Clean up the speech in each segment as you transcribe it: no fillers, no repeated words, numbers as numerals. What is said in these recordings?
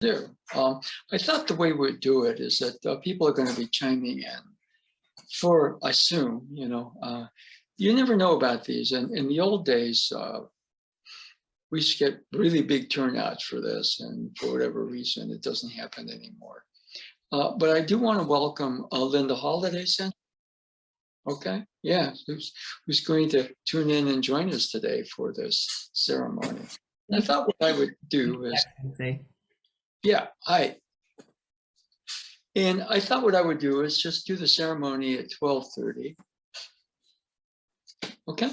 do. I thought the way we'd do it is that people are going to be chiming in for, I assume, you never know about these. And in the old days, we used to get really big turnouts for this, and for whatever reason, it doesn't happen anymore. But I do want to welcome Linda Holiday. Okay, yeah, who's going to tune in and join us today for this ceremony. And I thought what I would do is, yeah, hi. And I thought what I would do is just do the ceremony at 12:30. Okay,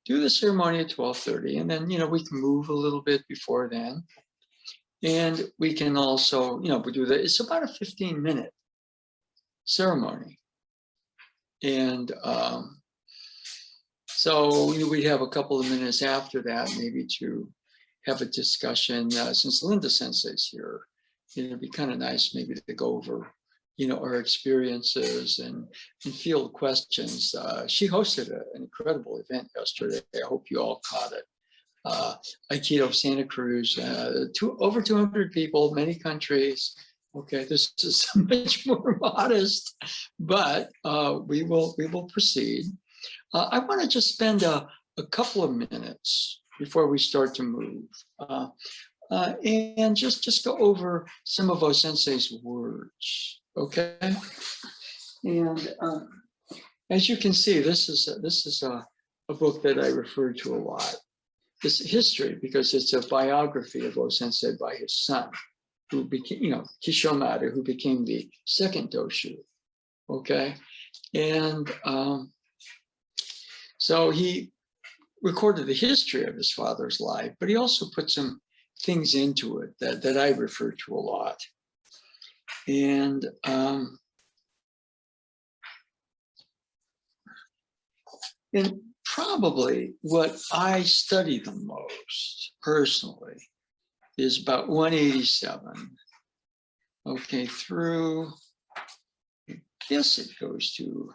do the ceremony at 12:30, and then we can move a little bit before then, and we can also we do that. It's about a 15-minute ceremony. And so we'd have a couple of minutes after that, maybe to have a discussion. Since Linda Sensei's here, it'd be kind of nice maybe to go over, our experiences and field questions. She hosted an incredible event yesterday. I hope you all caught it. Aikido Santa Cruz, over 200 people, many countries. Okay, this is much more modest, but we will proceed. I want to just spend a couple of minutes before we start to move, and just go over some of Osensei's words. Okay, and as you can see, this is a book that I refer to a lot. It's history because it's a biography of Osensei by his son, who became, Kishomaru, who became the second doshu. Okay, and so he recorded the history of his father's life, but he also put some things into it that I refer to a lot. And probably what I study the most personally is about 187, okay, through, I guess it goes to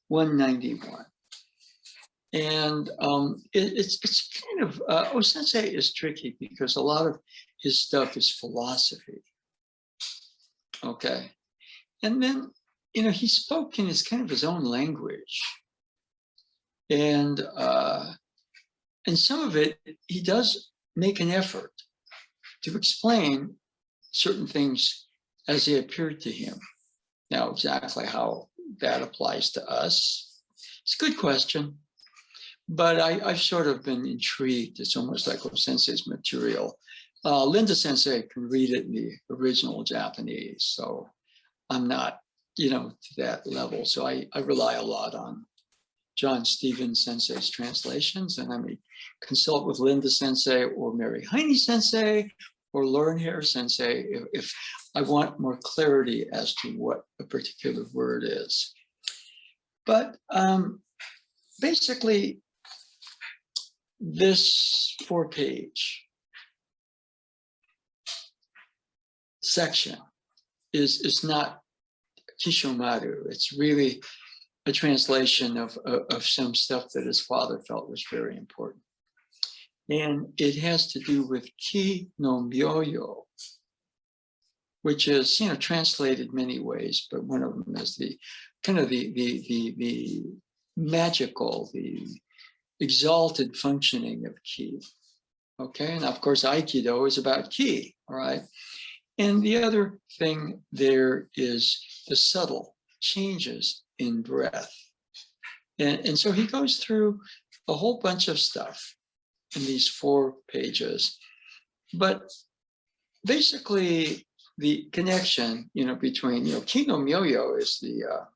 191. And it's kind of, Osensei is tricky because a lot of his stuff is philosophy, okay? And then, he spoke in his kind of his own language. And some of it, he does make an effort to explain certain things as they appeared to him. Now, exactly how that applies to us, it's a good question. But I've sort of been intrigued. It's almost like Osensei's material. Linda Sensei can read it in the original Japanese, so I'm not, to that level. So I rely a lot on John Stevens Sensei's translations, and I may consult with Linda Sensei or Mary Heine Sensei or Lauren Hare Sensei if I want more clarity as to what a particular word is. But basically, this 4-page section is not Kishomaru. It's really a translation of some stuff that his father felt was very important. And it has to do with ki no myoyo, which is, translated many ways, but one of them is the kind of the magical, the exalted functioning of ki. Okay, and of course, Aikido is about ki, all right? And the other thing there is the subtle changes in breath. And so he goes through a whole bunch of stuff in these 4 pages. But basically, the connection, between, ki no myoyo is the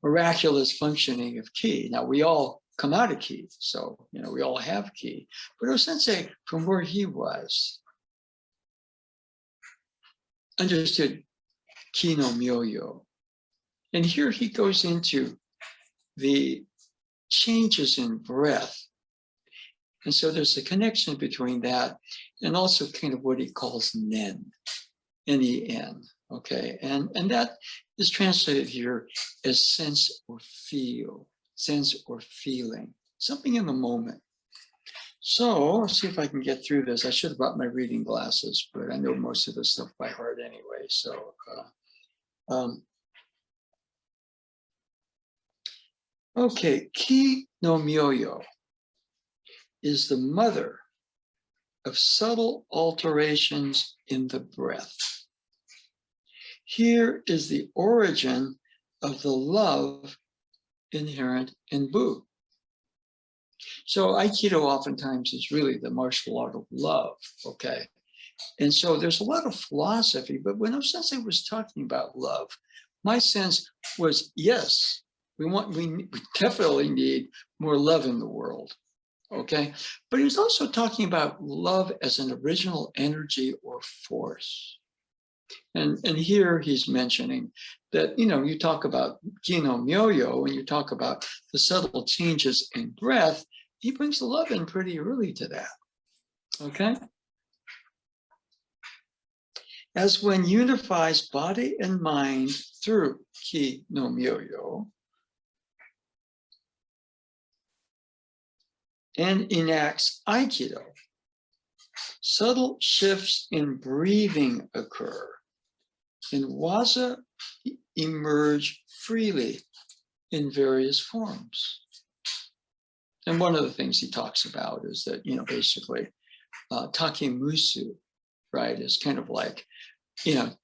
miraculous functioning of ki. Now, we all come out of ki, so, we all have ki. But Osensei, from where he was, understood ki no myoyo. And here he goes into the changes in breath. And so there's a connection between that and also kind of what he calls nen, N-E-N, okay? And that is translated here as sense or feel, sense or feeling, something in the moment. So let's see if I can get through this. I should have brought my reading glasses, but I know most of this stuff by heart anyway. So, okay, Ki no Myoyo is the mother of subtle alterations in the breath. Here is the origin of the love inherent in Bu. So Aikido oftentimes is really the martial art of love, okay? And so there's a lot of philosophy, but when Osensei was talking about love, my sense was, yes, we definitely need more love in the world, okay? But he was also talking about love as an original energy or force. And here he's mentioning that, you talk about Kino Myoyo, and you talk about the subtle changes in breath, he brings the love in pretty early to that, okay? As one unifies body and mind through Ki no Myoyo and enacts Aikido, subtle shifts in breathing occur, and Waza emerge freely in various forms. And one of the things he talks about is that, basically, takemusu, right, is kind of like, the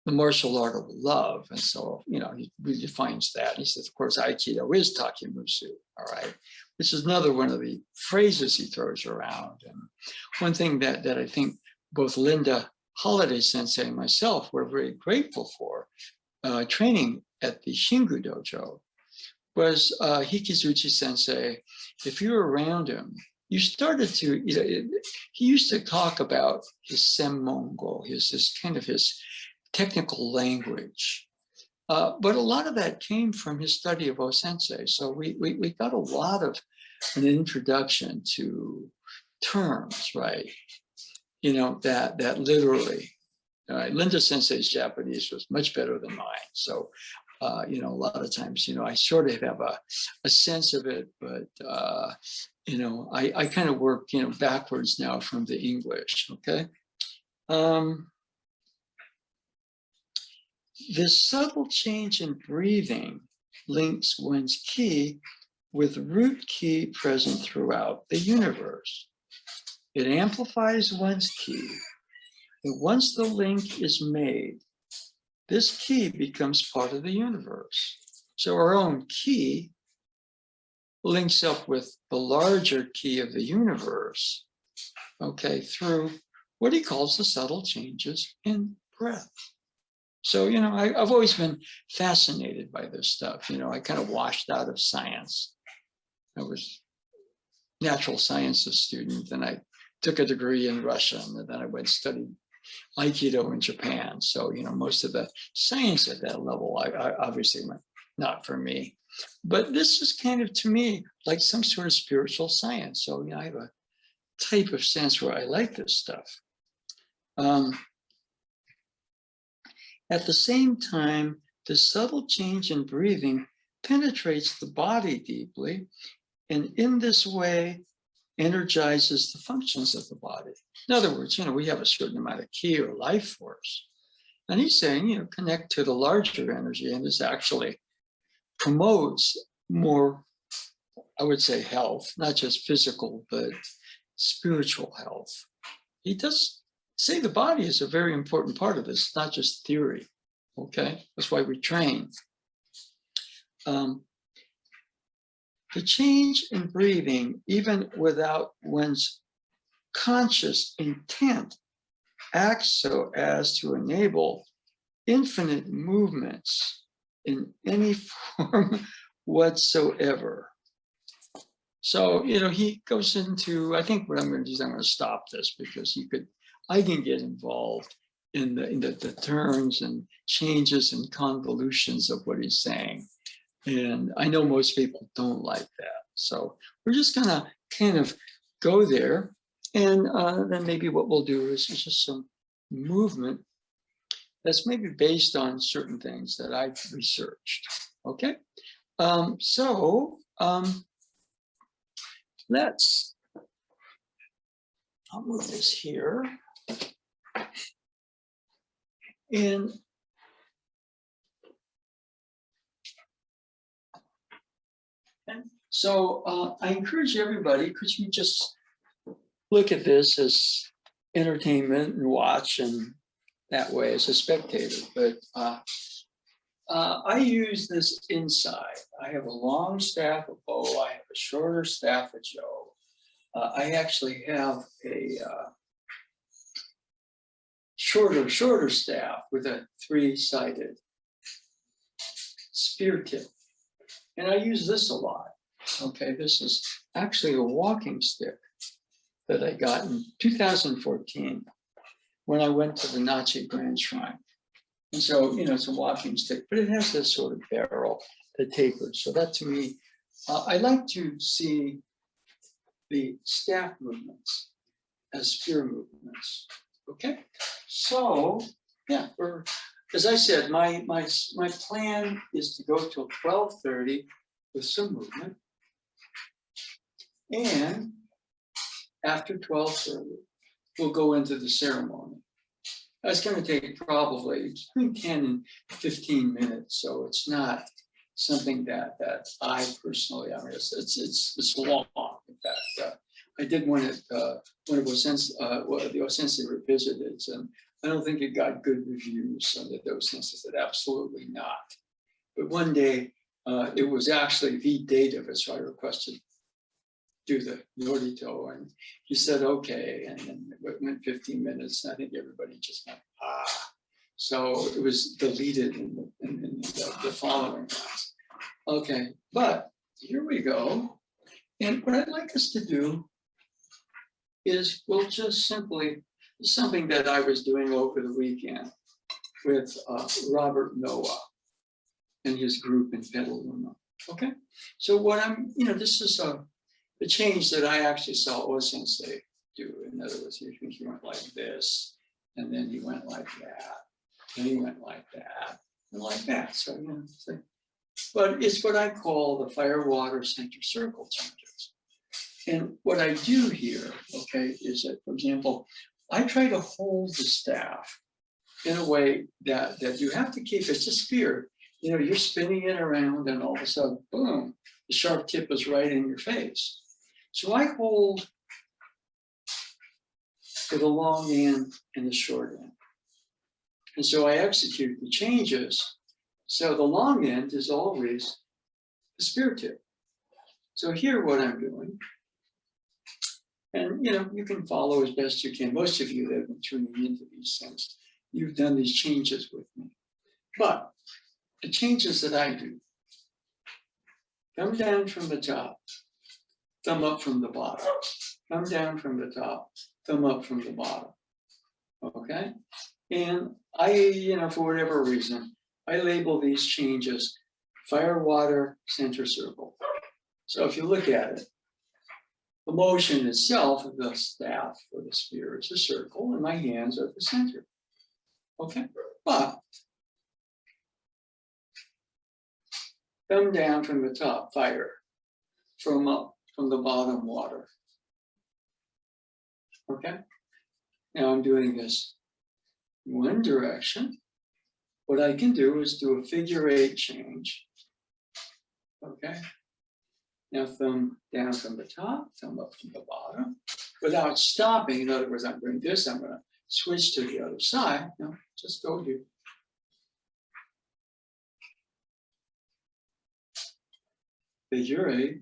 martial art of love. And so, he redefines that. He says, of course, Aikido is takemusu, all right, which is another one of the phrases he throws around. And one thing that I think both Linda Holiday Sensei and myself were very grateful for training at the Shingu Dojo was Hikizuchi Sensei. If you were around him, you started to, he used to talk about his senmongo, his technical language. But a lot of that came from his study of Osensei. So we got a lot of an introduction to terms, right? That literally, Linda Sensei's Japanese was much better than mine. So, a lot of times, I sort of have a sense of it, but, I kind of work, backwards now from the English, okay? This subtle change in breathing links one's ki with root ki present throughout the universe. It amplifies one's ki. And once the link is made, this ki becomes part of the universe. So our own ki links up with the larger ki of the universe, okay, through what he calls the subtle changes in breath. So, I've always been fascinated by this stuff. I kind of washed out of science. I was a natural sciences student, and I took a degree in Russian, and then I went to study Aikido in Japan. So, most of the science at that level, I obviously went, not for me. But this is kind of, to me, like some sort of spiritual science. So, I have a type of sense where I like this stuff. At the same time, the subtle change in breathing penetrates the body deeply, and in this way, energizes the functions of the body. In other words, we have a certain amount of ki or life force. And he's saying, connect to the larger energy, and this actually promotes more, I would say, health, not just physical, but spiritual health. He does say the body is a very important part of this, not just theory, okay? That's why we train. The change in breathing, even without one's conscious intent, acts so as to enable infinite movements in any form whatsoever. So, he goes into, I think what I'm going to do is I'm going to stop this because I can get involved in the terms and changes and convolutions of what he's saying. And I know most people don't like that. So we're just gonna kind of go there. And then maybe what we'll do is just some movement that's maybe based on certain things that I've researched, okay? Let's I'll move this here. And so I encourage everybody, could you just look at this as entertainment and watch and that way as a spectator. But I use this inside. I have a long staff of bow. I have a shorter staff of Joe. I actually have a shorter staff with a 3-sided spear tip. And I use this a lot. Okay, this is actually a walking stick that I got in 2014 when I went to the Nazi Grand Shrine. And so, you know, it's a walking stick, but it has this sort of barrel that tapers. So that to me, I like to see the staff movements as spear movements. Okay, so yeah, as I said, my plan is to go till 12:30 with some movement, and after 12:30, we'll go into the ceremony. That's going to take probably between 10 and 15 minutes, so it's not something that I personally, I mean, it's long. In fact, I did one at one of the Osensei revisited, and I don't think it got good reviews. So that the Osensei said absolutely not. But one day, it was actually the date of it, so I requested do the Norito, and he said okay, and then it went 15 minutes, and I think everybody just went so it was deleted in the following ones. Okay, but here we go, and what I'd like us to do is we'll just simply, something that I was doing over the weekend with Robert Noah and his group in Petaluma. Okay, so what I'm, you know, this is the change that I actually saw Osensei do. In other words, he went like this, and then he went like that, and he went like that, and like that. So, you know, so, but it's what I call the fire, water, center, circle changes. And what I do here, okay, is that, for example, I try to hold the staff in a way that you have to keep, it's a spear. You know, you're spinning it around, and all of a sudden, boom, the sharp tip is right in your face. So I hold for the long end and the short end. And so I execute the changes. So the long end is always the spear tip. So here what I'm doing, and you know, you can follow as best you can. Most of you that have been tuning into these things, you've done these changes with me. But the changes that I do, come down from the top, thumb up from the bottom, come down from the top, thumb up from the bottom, okay? And I, you know, for whatever reason, I label these changes fire, water, center, circle. So if you look at it, the motion itself of the staff or the spear is a circle, and my hands are the center, okay? But thumb down from the top, fire, from up, from the bottom, water. Okay, now I'm doing this one direction. What I can do is do a figure 8 change. Okay, now thumb down from the top, thumb up from the bottom, without stopping. In other words, I'm doing this, I'm going to switch to the other side. No, just go here. Figure 8.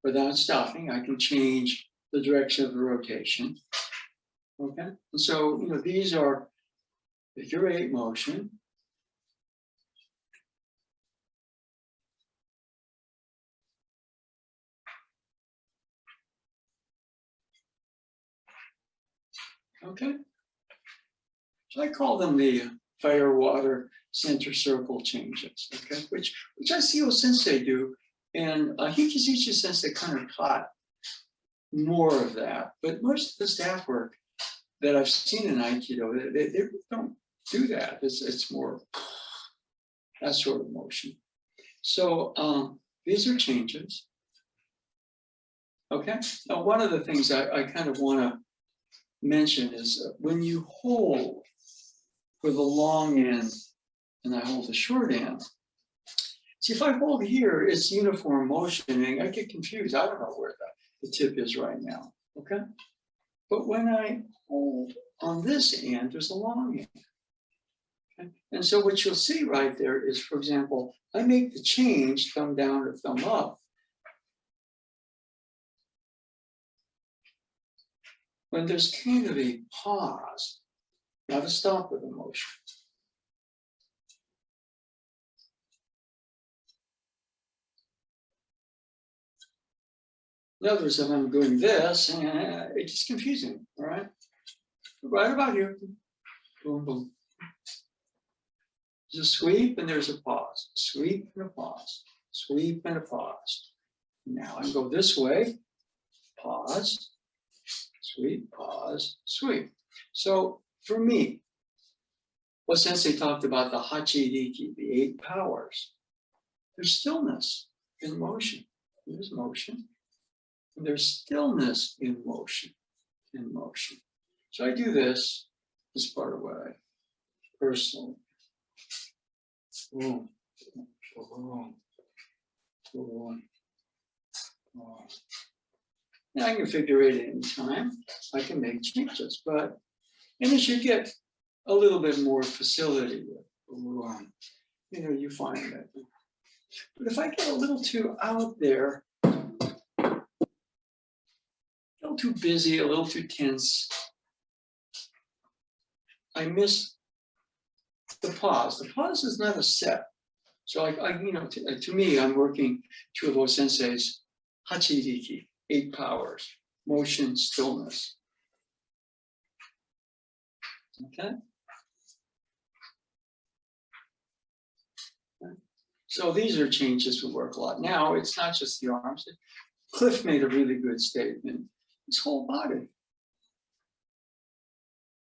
Without stopping, I can change the direction of the rotation. Okay, and so, you know, these are figure 8 motion. Okay, so I call them the fire, water, center, circle changes. Okay, which I see Osensei do, and Hikizuchi Sensei kind of taught more of that. But most of the staff work that I've seen in Aikido, they don't do that. It's more that sort of motion. So these are changes. Okay. Now, one of the things I kind of want to mention is when you hold with the long end and I hold the short end. See, if I hold here, it's uniform motion, and I get confused. I don't know where the tip is right now. Okay. But when I hold on this end, there's a long end. Okay? And so what you'll see right there is, for example, I make the change, thumb down or thumb up, when there's kind of a pause, not a stop with the motion. In other words, if I'm doing this, it's just confusing, all right? Right about here, boom, boom. There's a sweep and there's a pause, a sweep and a pause, sweep and a pause. Now I go this way, pause, sweep, pause, sweep. So for me, what Sensei talked about the Hachiriki, the 8 powers, there's stillness in motion. There's motion. And there's stillness in motion, So I do this as part of what I personally. Boom, boom, boom, boom. Now I can figure it any time. I can make changes, but and as you get a little bit more facility with boom, you find that. But if I get a little too out there, a little too busy, a little too tense, I miss the pause. The pause is not a set. So to me, I'm working two of Osensei's Hachiriki, 8 powers, motion, stillness. Okay? So these are changes we work a lot. Now, it's not just the arms. Cliff made a really good statement. His whole body.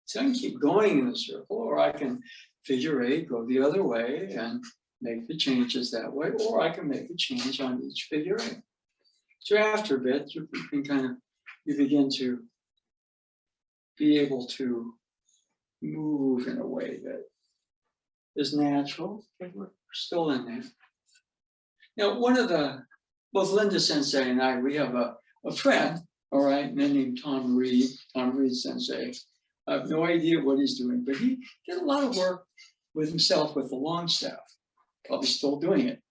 So I can keep going in a circle, or I can figure 8, go the other way and make the changes that way, or I can make a change on each figure 8. So after a bit, you begin to be able to move in a way that is natural, but we're still in there. Now, both Linda Sensei and I, we have a friend, all right, named Tom Reed Sensei. I have no idea what he's doing, but he did a lot of work with himself with the long staff, probably still doing it.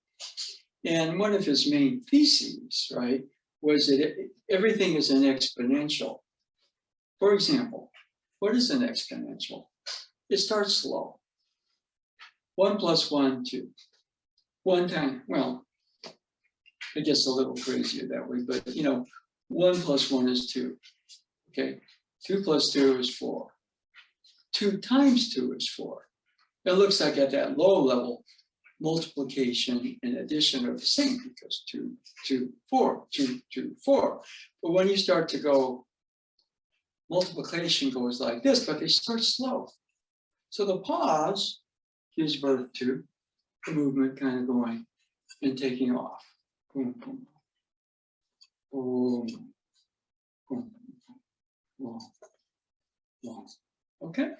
And one of his main theses, right, was that everything is an exponential. For example, what is an exponential? It starts slow. 1 + 1, 2. One time, well, it gets a little crazier that way, but 1 + 1 is 2. Okay, 2 + 2 is 4. 2 times 2 is 4. It looks like at that low level, multiplication and addition are the same because 2, 2, 4, 2, 2, 4. But when you start to go, multiplication goes like this, but they start slow. So the pause gives birth to the movement kind of going and taking off. Boom, boom, boom, boom, boom, boom. Okay?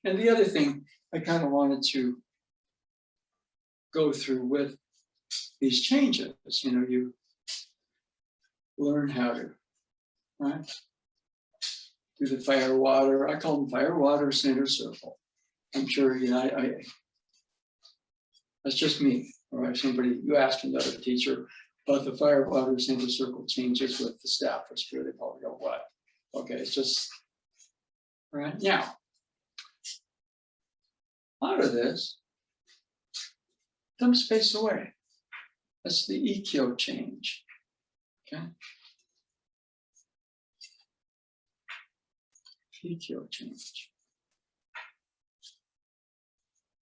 And the other thing I kind of wanted to go through with these changes, you learn how to, right? Do the fire, water. I call them fire, water, center, circle. I'm sure, that's just me. All right, you ask another teacher about the fire, water, center, circle changes with the staff for spirit, they probably go, what? Okay, it's just, all right, now, out of this, thumb space away. That's the ikkyo change, okay? Ikkyo change.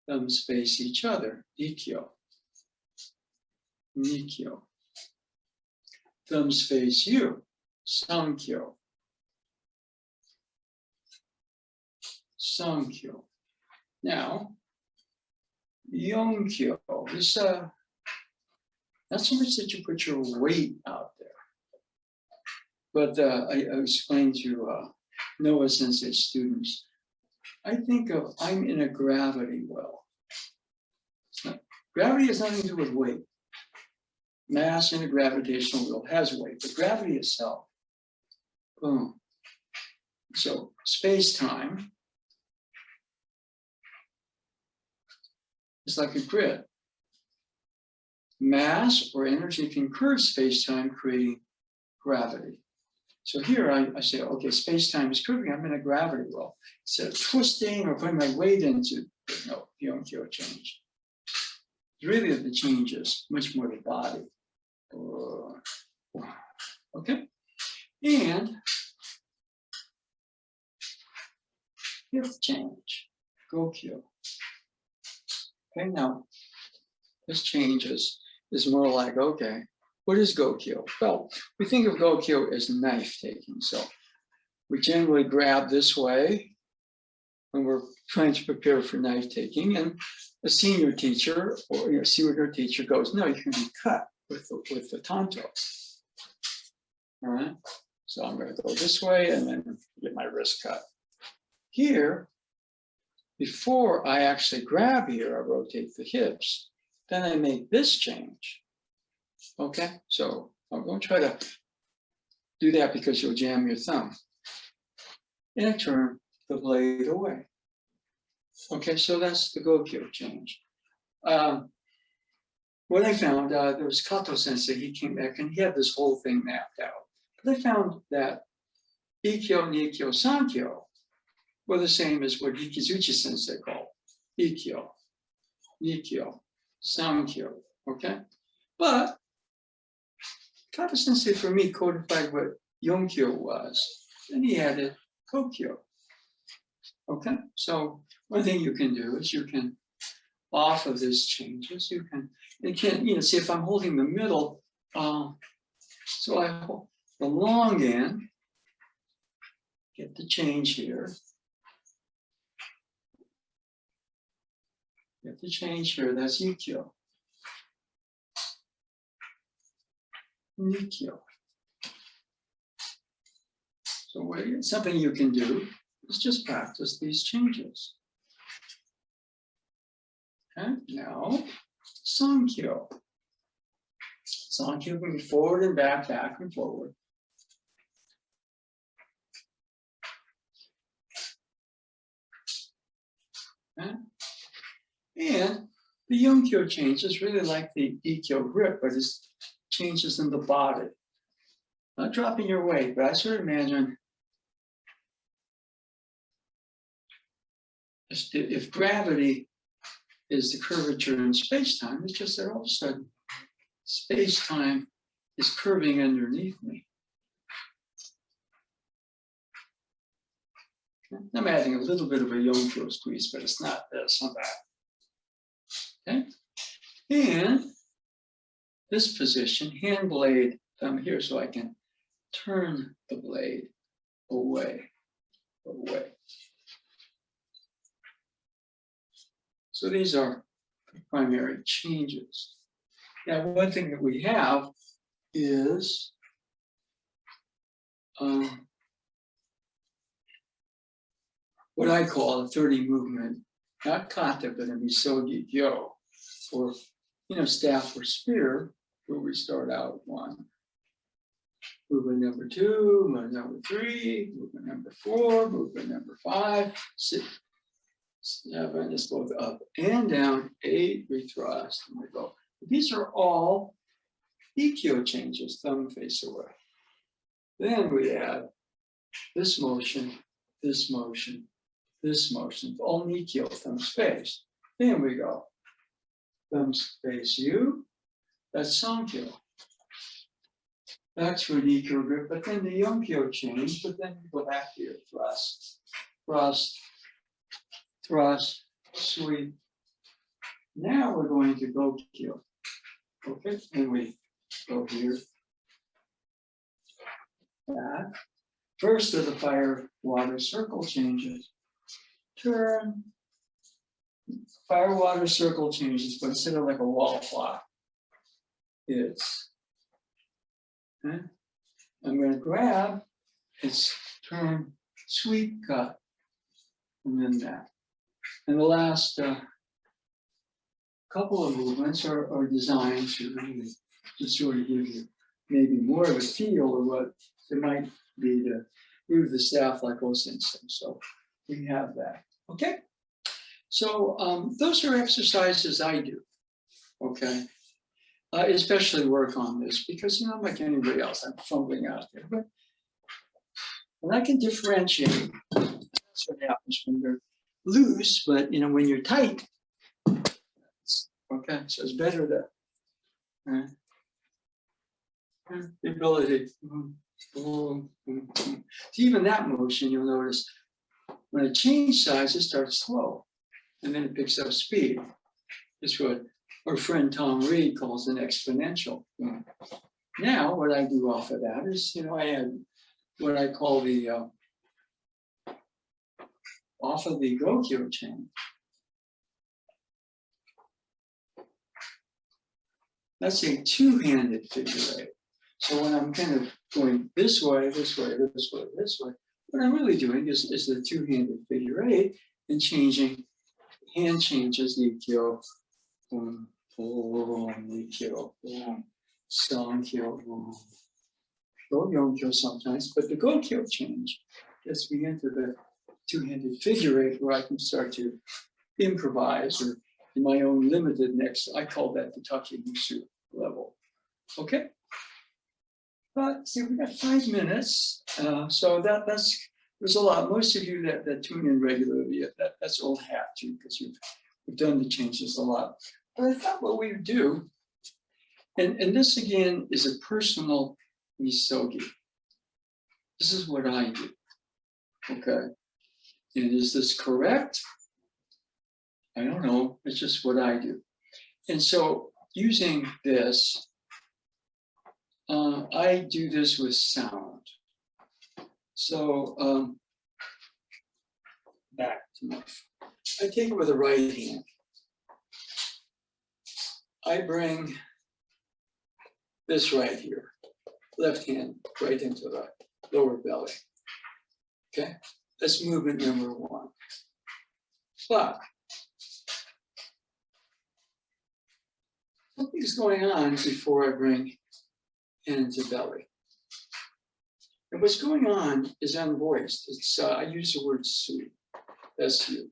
Thumbs face each other, ikkyo. Nikkyo. Thumbs face you, sankyo. Sankyo. Now, yonkyo is not so much that you put your weight out there. But I explained to Noah Sensei students, I think of, I'm in a gravity well. Gravity has nothing to do with weight. Mass in a gravitational wheel has weight, but gravity itself, boom. So space-time is like a grid. Mass or energy can curve space-time, creating gravity. So here I say, okay, space-time is curving, I'm in a gravity well. Instead of twisting or putting my weight into, no, the Yonkyo change. Really the change is much more the body. Okay, and fifth change, Gokyo. Okay, now this change is more like, okay, what is Gokyo? Well, we think of Gokyo as knife taking. So we generally grab this way when we're trying to prepare for knife taking, and a senior teacher or senior teacher goes, no, you can be cut with the tanto. All right, so I'm going to go this way and then get my wrist cut. Here, before I actually grab here, I rotate the hips, then I make this change. Okay, so I'm going to try to do that because you'll jam your thumb. And I turn the blade away. Okay, so that's the Gokyo change. What I found, there was Kato Sensei, he came back and he had this whole thing mapped out. But I found that Ikkyo, Nikkyo, Sankyo were the same as what Hikizuchi Sensei called Ikkyo, Nikkyo, Sankyo, okay? But Kato Sensei, for me, codified what Yonkyo was, and he added Kokyo. Okay, so one thing you can do is you can, off of these changes, you can see if I'm holding the middle, so I hold the long end, get the change here. Get the change here, that's Ikkyo. Nikkyo. So something you can do is just practice these changes. Okay, now Sankyo. Sankyo can be forward and back, back and forward. Okay. And the Yonkyo change is really like the Ikkyo grip, but it's changes in the body. Not dropping your weight, but I sort of imagine if gravity is the curvature in space-time, it's just that all of a sudden space-time is curving underneath me. I'm adding a little bit of a Yonkyo squeeze, but it's not this, not that. Okay? And this position, hand blade, thumb here, so I can turn the blade away. So these are the primary changes. Now, one thing that we have is what I call a 30 movement, not kata, but a misogi gyo, or staff or spear, where we start out one. Movement number 2, movement number 3, movement number 4, movement number 5, 6, 7 is both up and down, 8, we thrust, and we go. These are all Ikkyo changes, thumb face away. Then we add this motion, this motion, this motion, all Ikkyo, thumb space. Then we go, thumb space you, that's Sankyo. That's for the Ikkyo grip, but then the Yonkyo change, but then you go back here, thrust, thrust, thrust, sweep. Now we're going to Gokyo. Okay, and we go here. Back. First of the fire water circle changes. Turn. Fire water circle changes, but instead of like a wall clock, it's I'm going to grab its turn sweep cut, and then that. And the last couple of movements are designed to really just sort of give you maybe more of a feel of what it might be to move the staff like Osensei. So we have that. Okay. So those are exercises I do. Okay. Especially work on this because, you know, I'm like anybody else, I'm fumbling out there. But when I can differentiate, that's what happens when you're loose, but, you know, when you're tight, okay, so it's better to, the ability, so even that motion, you'll notice, when it changes size, it starts slow, and then it picks up speed. It's what our friend Tom Reed calls an exponential. Now, what I do off of that is, you know, I add what I call the off of the Gokyo chain. That's a two-handed figure eight. So when I'm kind of going this way, this way, this way, this way, what I'm really doing is the two-handed figure eight and changing hand changes, Nikyo, Nikyo, Sankyo, Go-Yonkyo sometimes, but the Gokyo change gets me into the two-handed figure eight where I can start to improvise or in my own limited next, I call that the Takemusu level. Okay? But see, we got 5 minutes. So there's a lot. Most of you that tune in regularly, that's old hat too, because you've done the changes a lot. But I thought what we would do, and this again is a personal misogi. This is what I do. Okay. And is this correct? I don't know. It's just what I do. And so using this, I do this with sound. So back to my, I take it with the right hand. I bring this right here, left hand right into the lower belly. Okay, that's movement number one. But something's going on before I bring hand to belly. And what's going on is unvoiced. It's I use the word su, S-U.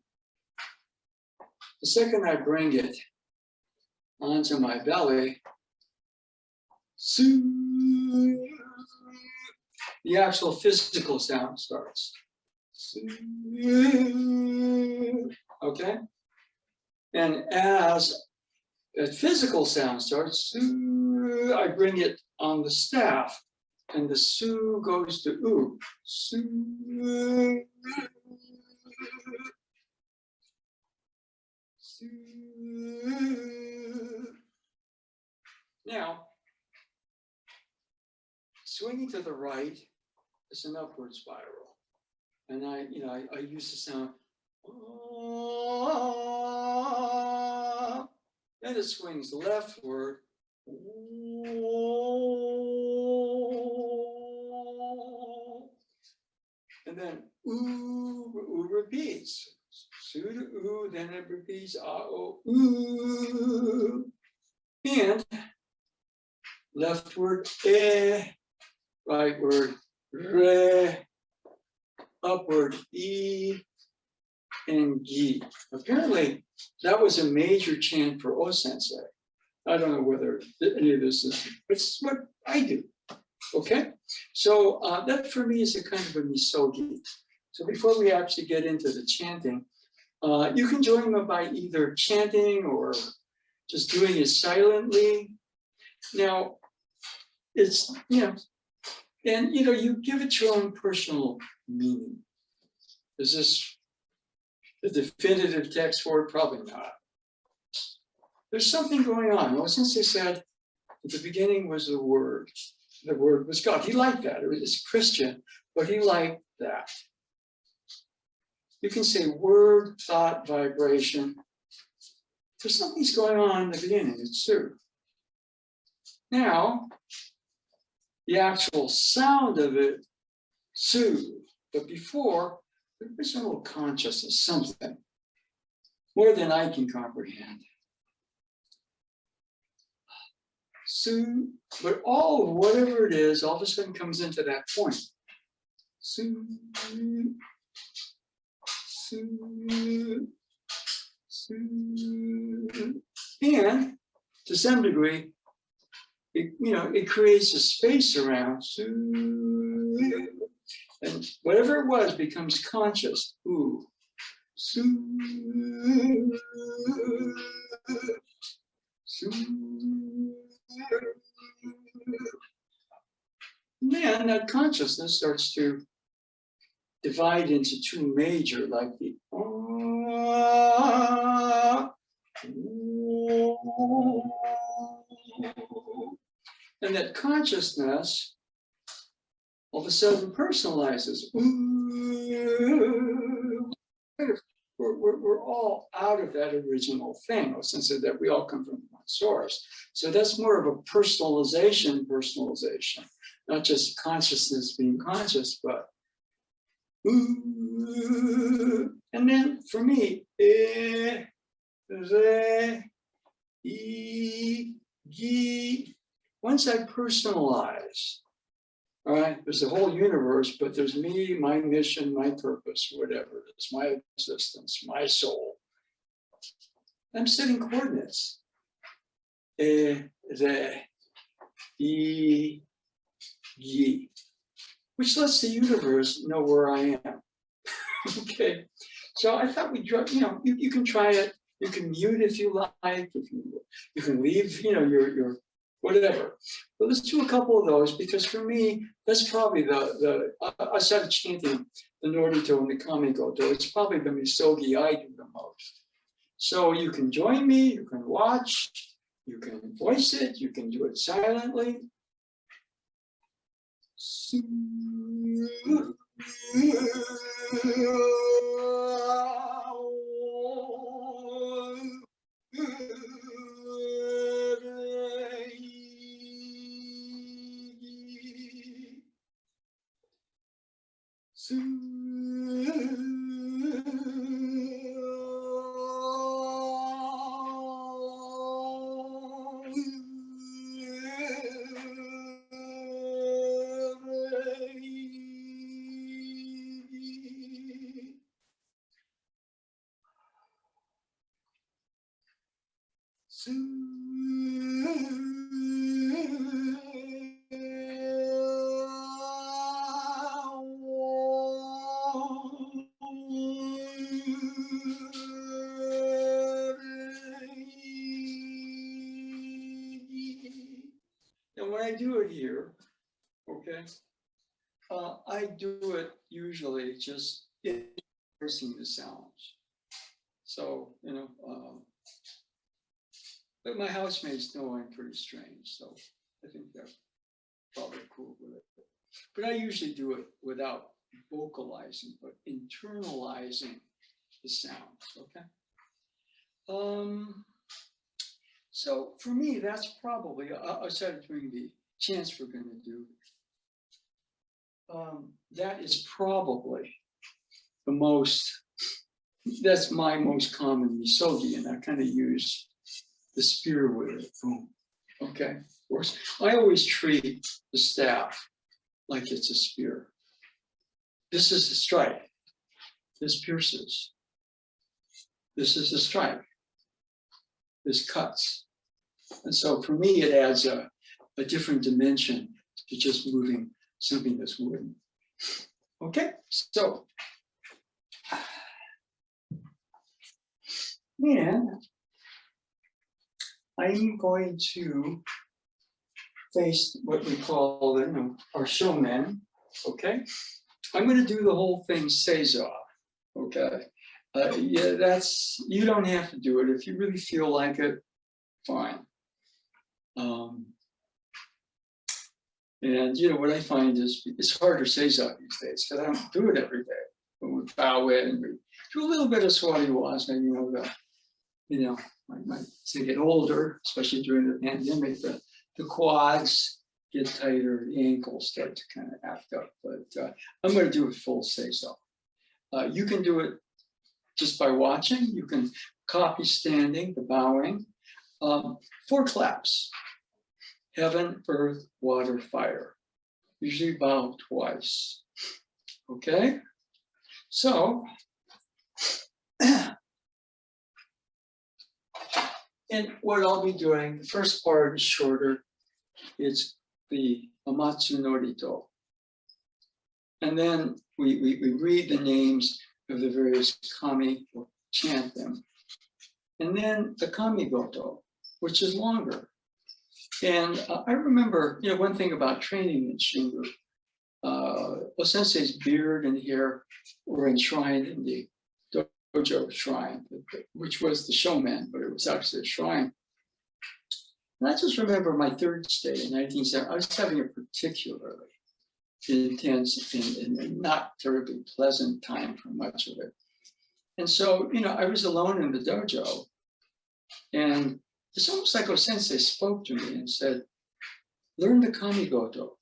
The second I bring it onto my belly, su, the actual physical sound starts. Su, okay? And as that physical sound starts, su, I bring it on the staff, and the su goes to u. Su, su. Now, swinging to the right is an upward spiral, and I use the sound. Then it swings leftward. And then oo repeats. Su to oo, then it repeats o, oo. And leftward rightward re, upward e, and gi. Apparently, that was a major chant for Osensei. I don't know whether any of this is, but it's what I do. Okay, so that for me is a kind of a misogi. So before we actually get into the chanting, you can join them by either chanting or just doing it silently. Now, it's, and you give it your own personal meaning. Is this the definitive text for it? Probably not. There's something going on. Well, since they said at the beginning was the Word was God. He liked that. It was Christian, but he liked that. You can say word, thought, vibration. There's something's going on in the beginning. It's true. Now, the actual sound of it soothe. But before, there was a little consciousness, something more than I can comprehend. Soothe, but all of whatever it is, all of a sudden comes into that point. Soothe, soothe, soothe. And to some degree, it creates a space around soothe. And whatever it was becomes conscious. Ooh. Soothe. Soothe. And then that consciousness starts to divide into two major, like the and that consciousness all of a sudden personalizes. We're all out of that original thing, Osensei, that we all come from one source. So that's more of a personalization, not just consciousness being conscious, but and then for me, once I personalize, all right, there's the whole universe, but there's me, my mission, my purpose, whatever it is, my existence, my soul. I'm setting coordinates. Which lets the universe know where I am. Okay, so I thought we'd, you can try it. You can mute if you like. You can leave, your whatever. But let's do a couple of those, because for me, that's probably aside of chanting the Nordito and the Kamikoto, it's probably the misogi I do the most. So you can join me, you can watch, you can voice it, you can do it silently. And when I do it here, okay, I do it usually just immersing the sounds. So, but my housemates know I'm pretty strange, so I think they're probably cool with it. But I usually do it without vocalizing, but internalizing the sounds, okay? So for me, that's probably, outside of doing the chants we're gonna do, that is probably that's my most common misogi, and I kind of use the spear with it. Boom. Okay, of course. I always treat the staff like it's a spear. This is a strike. This pierces. This is a strike. This cuts. And so for me, it adds a different dimension to just moving something that's wooden. Okay, so. And I'm going to face what we call our showman, okay? I'm going to do the whole thing seiza, okay? Yeah, you don't have to do it. If you really feel like it, fine. And what I find is it's harder seiza these days because I don't do it every day. When we bow in and we do a little bit of swadiwasa, as they get older, especially during the pandemic, the quads get tighter, the ankles start to kind of act up. But I'm going to do it full say-so. You can do it just by watching. You can copy standing, the bowing. 4 claps. Heaven, earth, water, fire. Usually bow twice. Okay? So, and what I'll be doing, the first part is shorter. It's the Amatsu Norito. And then we read the names of the various kami, or chant them. And then the kamigoto, which is longer. And I remember, one thing about training in Shingu, Osensei's beard and hair were enshrined in the dojo shrine, which was the shomen, but it was actually a shrine. And I just remember my 3rd stay in 1970, I was having a particularly intense and not terribly pleasant time for much of it. And so, I was alone in the dojo, and it's almost like Osensei spoke to me and said, learn the kamigoto.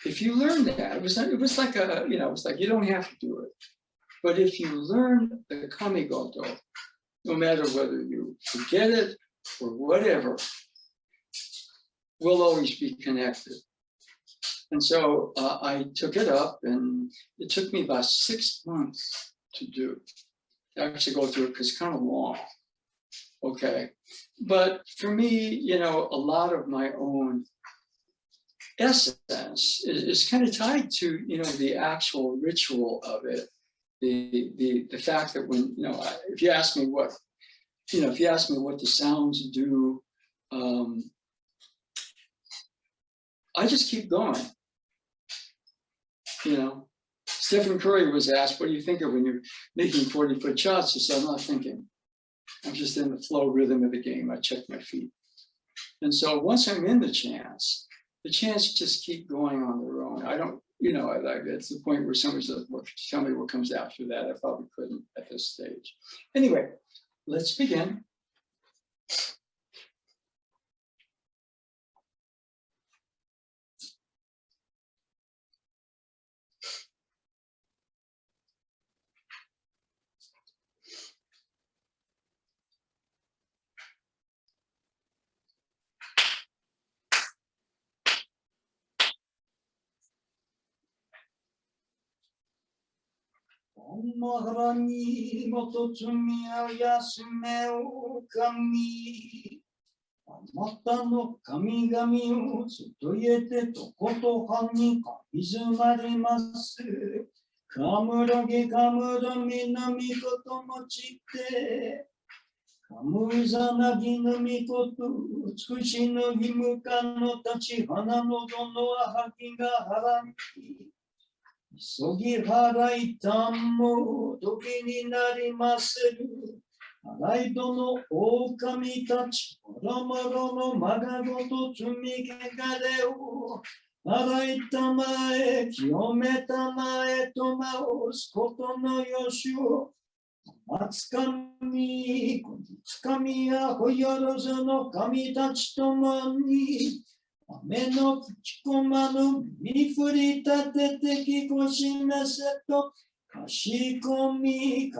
If you learn that, it was like you don't have to do it. But if you learn the kamigoto, no matter whether you forget it or whatever, we'll always be connected. And so I took it up, and it took me about 6 months to actually go through it, because it's kind of long. Okay. But for me, a lot of my own essence is kind of tied to, the actual ritual of it. The fact that when, if you ask me what the sounds do, I just keep going. Stephen Curry was asked, what do you think of when you're making 40-foot shots? He said, I'm not thinking. I'm just in the flow rhythm of the game. I check my feet. And so once I'm in the chants just keep going on their own. I don't, it's the point where somebody says, well, tell me what comes after that. I probably couldn't at this stage. Anyway, let's begin. Maharani mototsumi yasume o kami. Amata no kamigami o tsutoyete tokoto han ni kamizumarimasu. Kamurogi kamuromi no mikoto mochite. Kamuzanagi no mikoto utsukushi no himuka no tachi hana no dono ahaki ga harami. Misogi harai tammo toki ni narimasu. Araido no okami tachi moromoro no magagoto tsumikegare o arai tamae kiyome tamae tomaosu koto no yoshi o matsukami kotsukami ya hoyorozu no kami tachi tomoni ame no kuchikoma no mimi furi tatete kikoshimese to kashikomi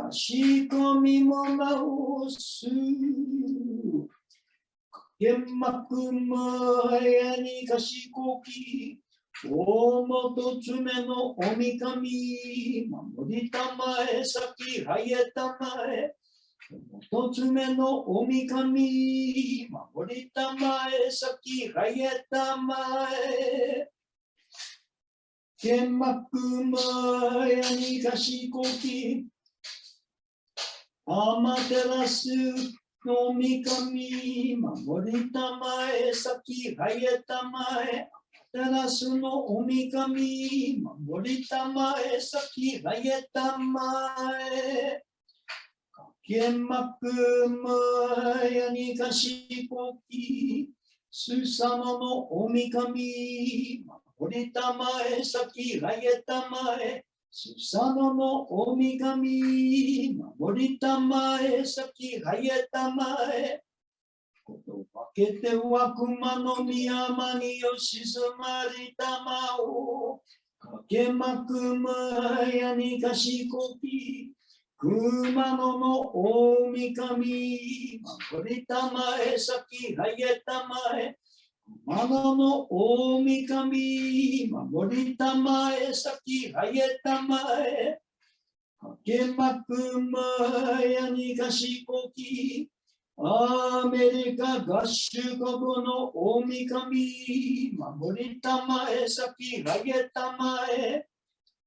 mo maosu. Genmaku maya ni kashikoki omototsume no omikami mamoritamae saki hayetamae omototsume no omikami mamoritamae saki hayetamae. Genmaku maya ni kashikoki amaterasu no mikami mamoritamae saki hayetamae amaterasu no omikami mamoritamae saki hayetamae. Genmaku maya ni kashikoki susano no omikami mamoritamae saki hayetamae susano no omikami mamoritamae saki hayetamae. ことばけては熊の山によしすまり玉をかけまくまやにかしこき熊野の大神守りたまえ先はげたまえ熊野の大神守りたまえ先はげたまえかけまくまやにかしこきアメリカ合衆国の大神守りたまえ先はげたまえ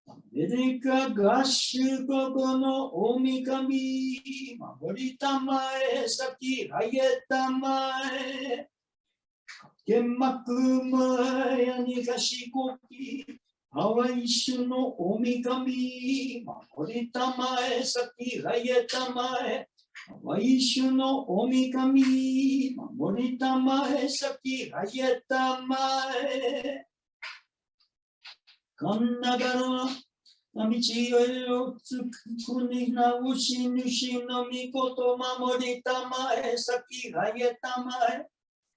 アメリカ合衆国の大神守りたまえ先はげたまえかけまくまやにかしこきハワイ州の大神守りたまえ先はげたまえハワイ州の大神守りたまえ先はげたまえかんながら道をつくになうし主の御事守りたまえ先はげたまえ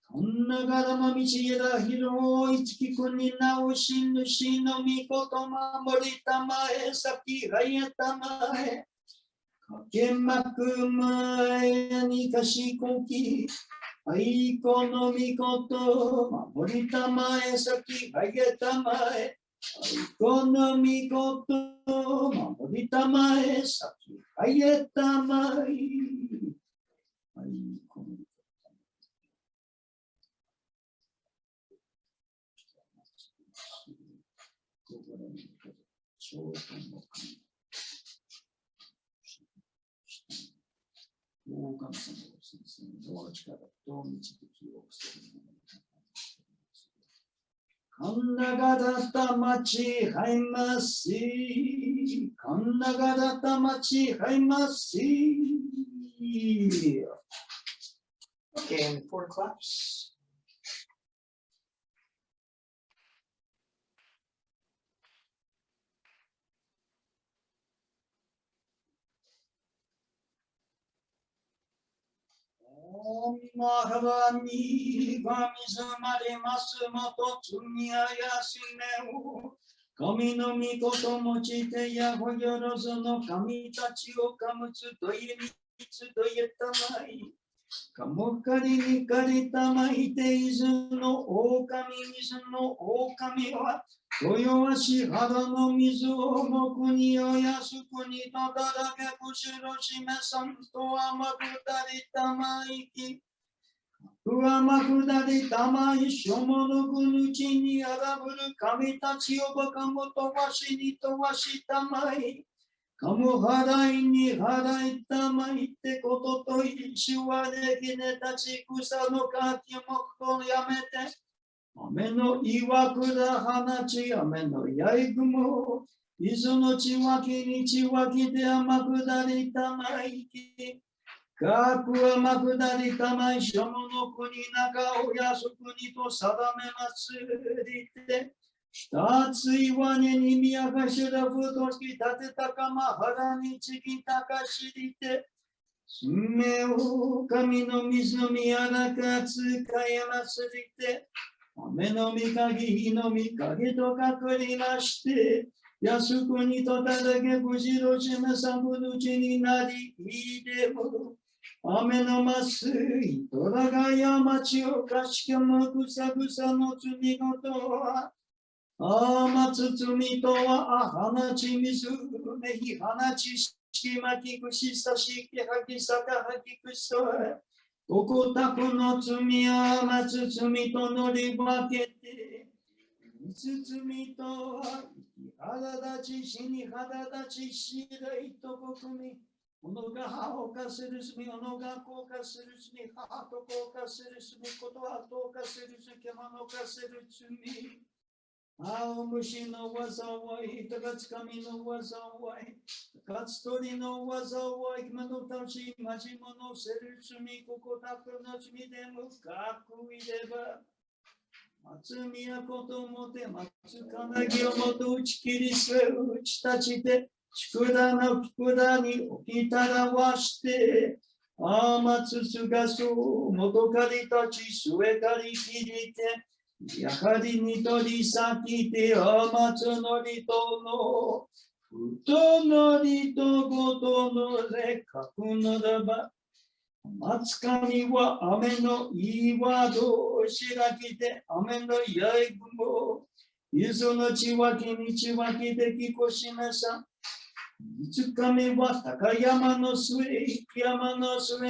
こんながらま道へだ広い月くになうし主の御事守りたまえ先はげたまえかけまくまえにかしこき愛子の御事守りたまえ先はげたまえ愛子の御事守りたまえ先はげたまえ愛子の大神様の先生の力と導きをする神長だった町はいます神長だった町はいます Okay, and 4 claps. Om Mahavani Vamisumari Masumoto Tsumiaya Sineu Kami no Mikoto Mochite Yaho Yorozu no Kami Tachi o Kamutsu Doyemitsu Doyetamai Kamukari Mikari Tamai Teizu no Okami Mizu no Okami wa Toyowashi Hara no Mizu o Mokuni o Yasukuni to Darage Kushiro Shime Santo Amakutari Tamai Ki Uamakudari Tamai Shomonoku Nuchi ni Araburu Kami Tachi o Bakamoto Washi ni Towashi Tamai Kamu harai ni harai tamaiってことと一緒はできねたち草の柿もやめて雨の岩倉放ち雨のやい雲水のちわきにちわきで天下り玉いきかく天下り玉いしょもの国中をやす国と定めますりて二つ岩根に宮頭ぶとし立てたかま腹にちぎたかしりてすめを神の水の宮中使いますりて雨の御鍵火の御鍵と隠りまして安くにとただけ無事のしめさぶるちになりいでも雨のますいとらが山地をかしけもぐさぐさの罪ごとはあまつつみとはあはなちみずめひはなちしまきくしさしきはきさかはきくしとえおこたくの罪あまつつみと乗り分けてみつつみとは腹立ちしに腹立ちしらいと国民おのが歯をかするすみおのがこうかするすみ母とこうかするすみことはとうかするすみ獣かする罪青虫の災い、高つかみの災い、高つ鳥の災い、熊のたち、まじものせる罪、ここたくの罪でも深くいれば、松都ともて、松金木をもと打ち切り据え打ち立ちて、宿田の佃に置きたらわして、天つつがそう元かりたち末かり切りてやはりにとり先て天つのりとのふとのりとごとのれかくのだば松神は雨の岩戸をしらきて雨のやい雲ゆずのちわきにちわきできこしめさいつかめは高山の末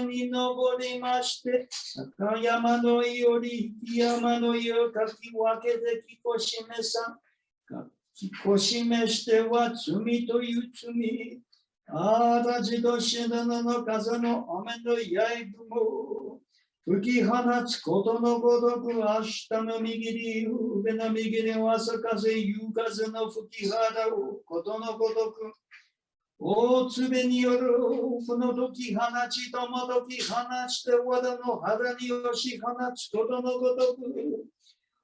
に登りまして高山のより山のよかき分けできこしめさきこしめしては罪という罪あらじどしなの風の雨のやい雲吹き放つことのごとく明日の右り上の右り朝風夕風の吹き払うことのごとく大粒によるこの時放ちともどき放して和田の肌に押し放つことのごとく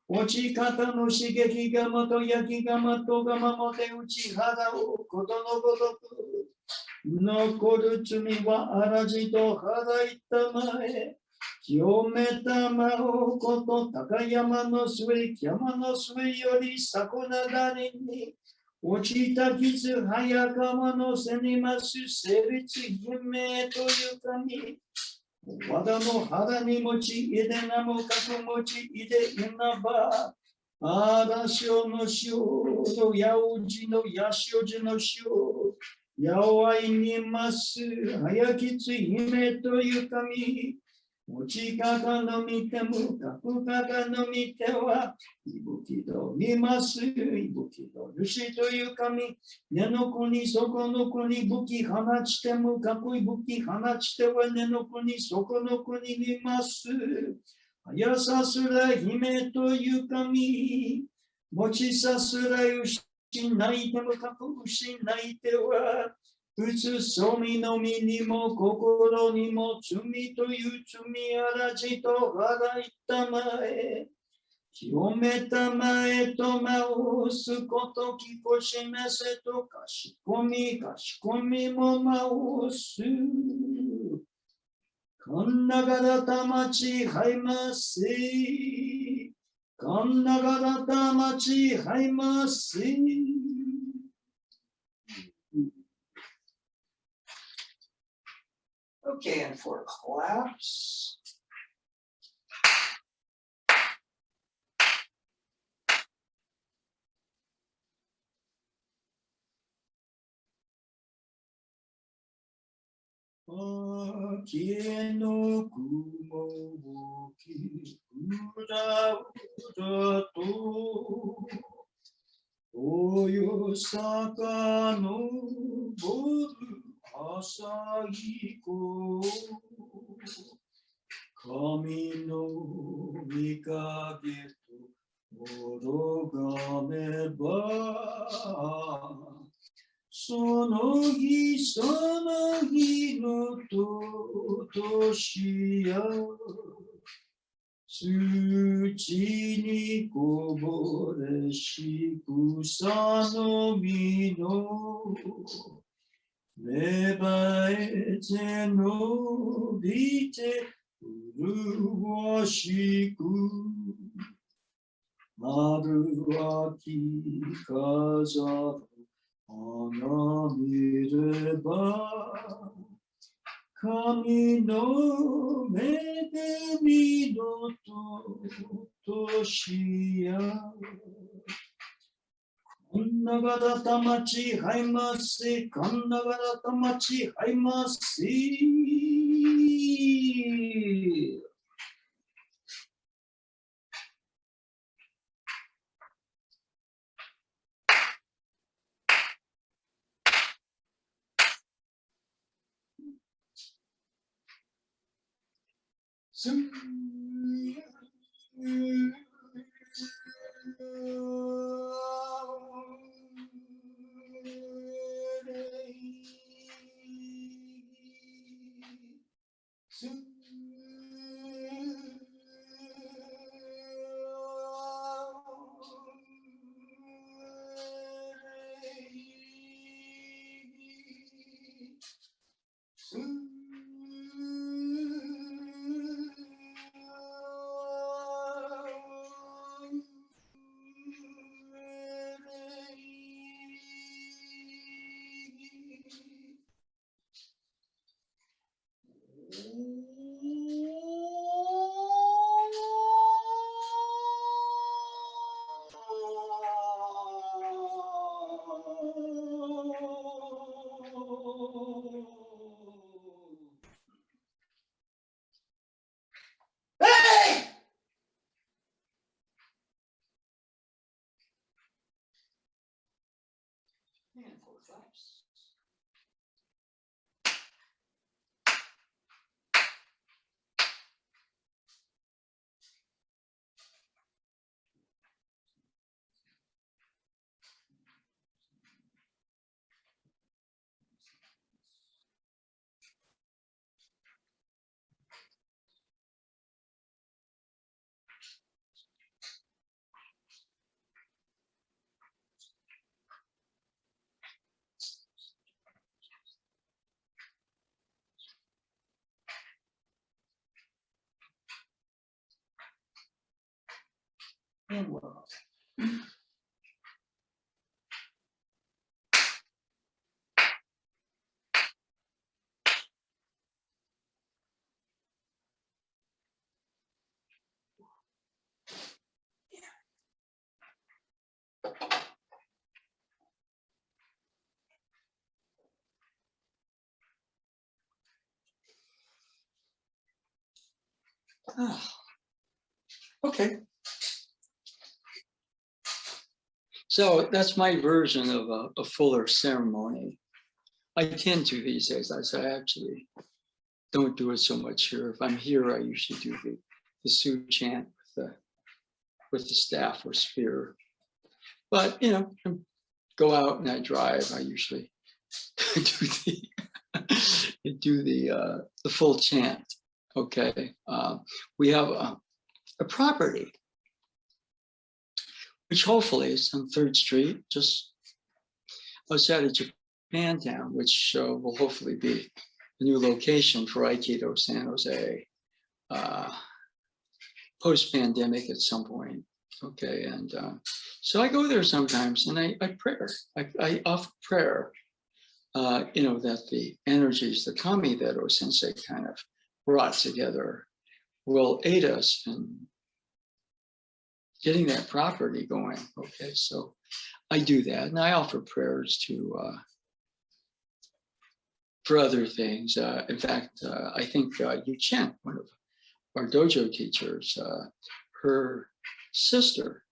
落ち方の刺激がまと焼きがまとがまもて打ち払うことのごとく残る罪は荒じと払いたまえ清めたまおこと高山の末山の末より迫なだりに落ちた傷早川のせにます成立姫という神和田の腹に持ちいでなもかく持ちいでいなば嵐の塩の八百字の八潮字の塩やわいにます早きつ姫という神持ちかかのみてむかくかかのみてはいぶきと見ますいぶきと主という神根の国そこの国武器放ちてむかくい武器放ちては根の国そこの国にますやさすら姫という神持ちさすらゆし泣いてもかくし泣いてはうつそみの身にも心にも罪という罪あらじと払いたまえ清めたまえとまをすこときこしめせとかしこみもまをすかんながらたまちはいませかんながらたまちはいませOkay, and for claps. Aki no kumo ki ura ura to Oyo saka no boru asagi ko Kami no mikage to orogame ba その日その日のととしや土にこぼれし草の実の芽生えて伸びて麗しく春秋飾る花見れば神の目で見ろととしやこんながらたまちはいませこんながらたまちはいませ and love. Ah, okay. So that's my version of a fuller ceremony. I tend to these days. I actually don't do it so much here. If I'm here, I usually do the Su chant with the staff or spear. But go out and I drive. I usually do the full chant. Okay, we have a property, which hopefully is on 3rd Street, just outside of Japantown, which will hopefully be a new location for Aikido San Jose post-pandemic at some point. Okay, and so I go there sometimes and I pray. I offer prayer, that the energies, the kami that Osensei kind of brought together will aid us in getting that property going. Okay, so I do that, and I offer prayers for other things. In fact, I think Yu Chen, one of our dojo teachers, her sister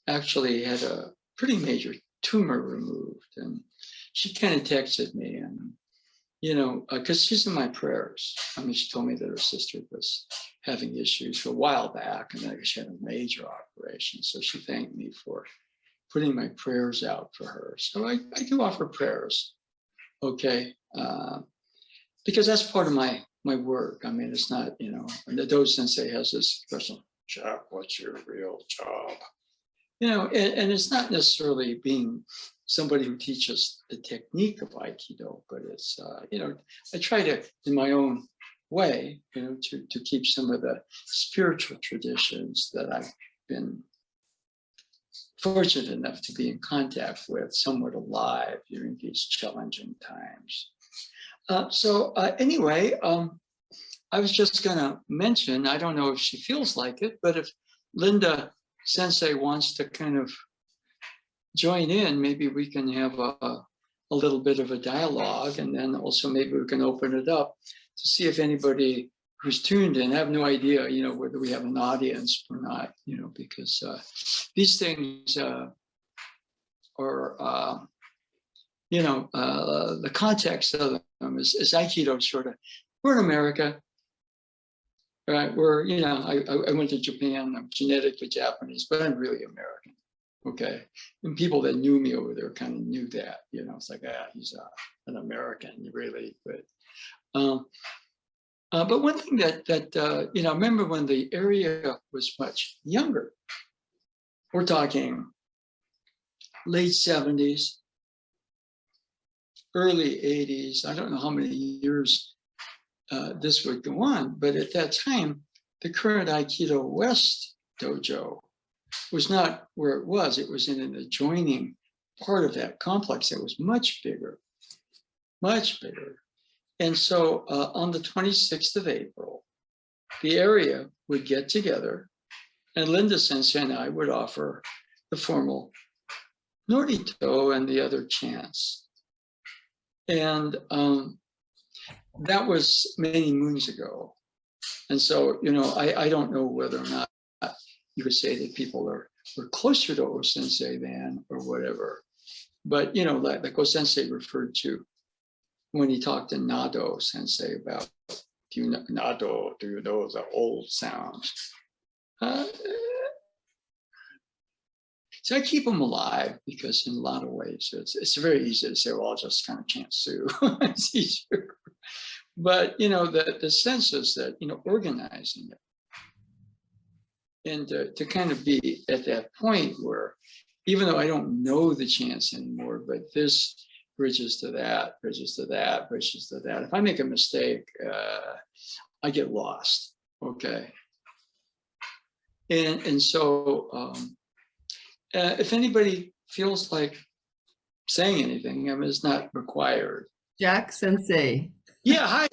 actually had a pretty major tumor removed, and she kind of texted me, and because she's in my prayers. I mean, she told me that her sister was having issues for a while back, and that she had a major operation. So she thanked me for putting my prayers out for her. So I do offer prayers, okay, because that's part of my work. I mean, it's not, and the dojo sensei has this expression, "Jack, what's your real job?" And it's not necessarily being somebody who teaches the technique of Aikido, but it's, I try to, in my own way, to keep some of the spiritual traditions that I've been fortunate enough to be in contact with somewhat alive during these challenging times. Anyway, I was just going to mention, I don't know if she feels like it, but if Linda Sensei wants to kind of join in, maybe we can have a little bit of a dialogue, and then also maybe we can open it up to see if anybody who's tuned in. I have no idea, whether we have an audience or not, because these things are, the context of them is Aikido sort of, we're in America, right? I went to Japan, I'm genetically Japanese, but I'm really American, okay? And people that knew me over there kind of knew that, it's like, he's an American, really, but one thing that I remember when the area was much younger, we're talking late 70s, early 80s, I don't know how many years this would go on, but at that time, the current Aikido West dojo was not where it was in an adjoining part of that complex that was much bigger. And so on the 26th of April, the area would get together, and Linda Sensei and I would offer the formal Norito and the other chants. And that was many moons ago. And so, I don't know whether or not you could say that people were closer to Osensei than or whatever. But, like Osensei referred to when he talked to Nado Sensei about, do you know the old sounds? So I keep them alive because in a lot of ways, it's very easy to say, well, I'll just kind of chant Su. It's easier. But, the sense is that, organizing it. And to kind of be at that point where, even though I don't know the chants anymore, but this bridges to that, bridges to that, bridges to that. If I make a mistake, I get lost, okay? And so if anybody feels like saying anything, I mean, it's not required. Jack Sensei. Yeah, hi.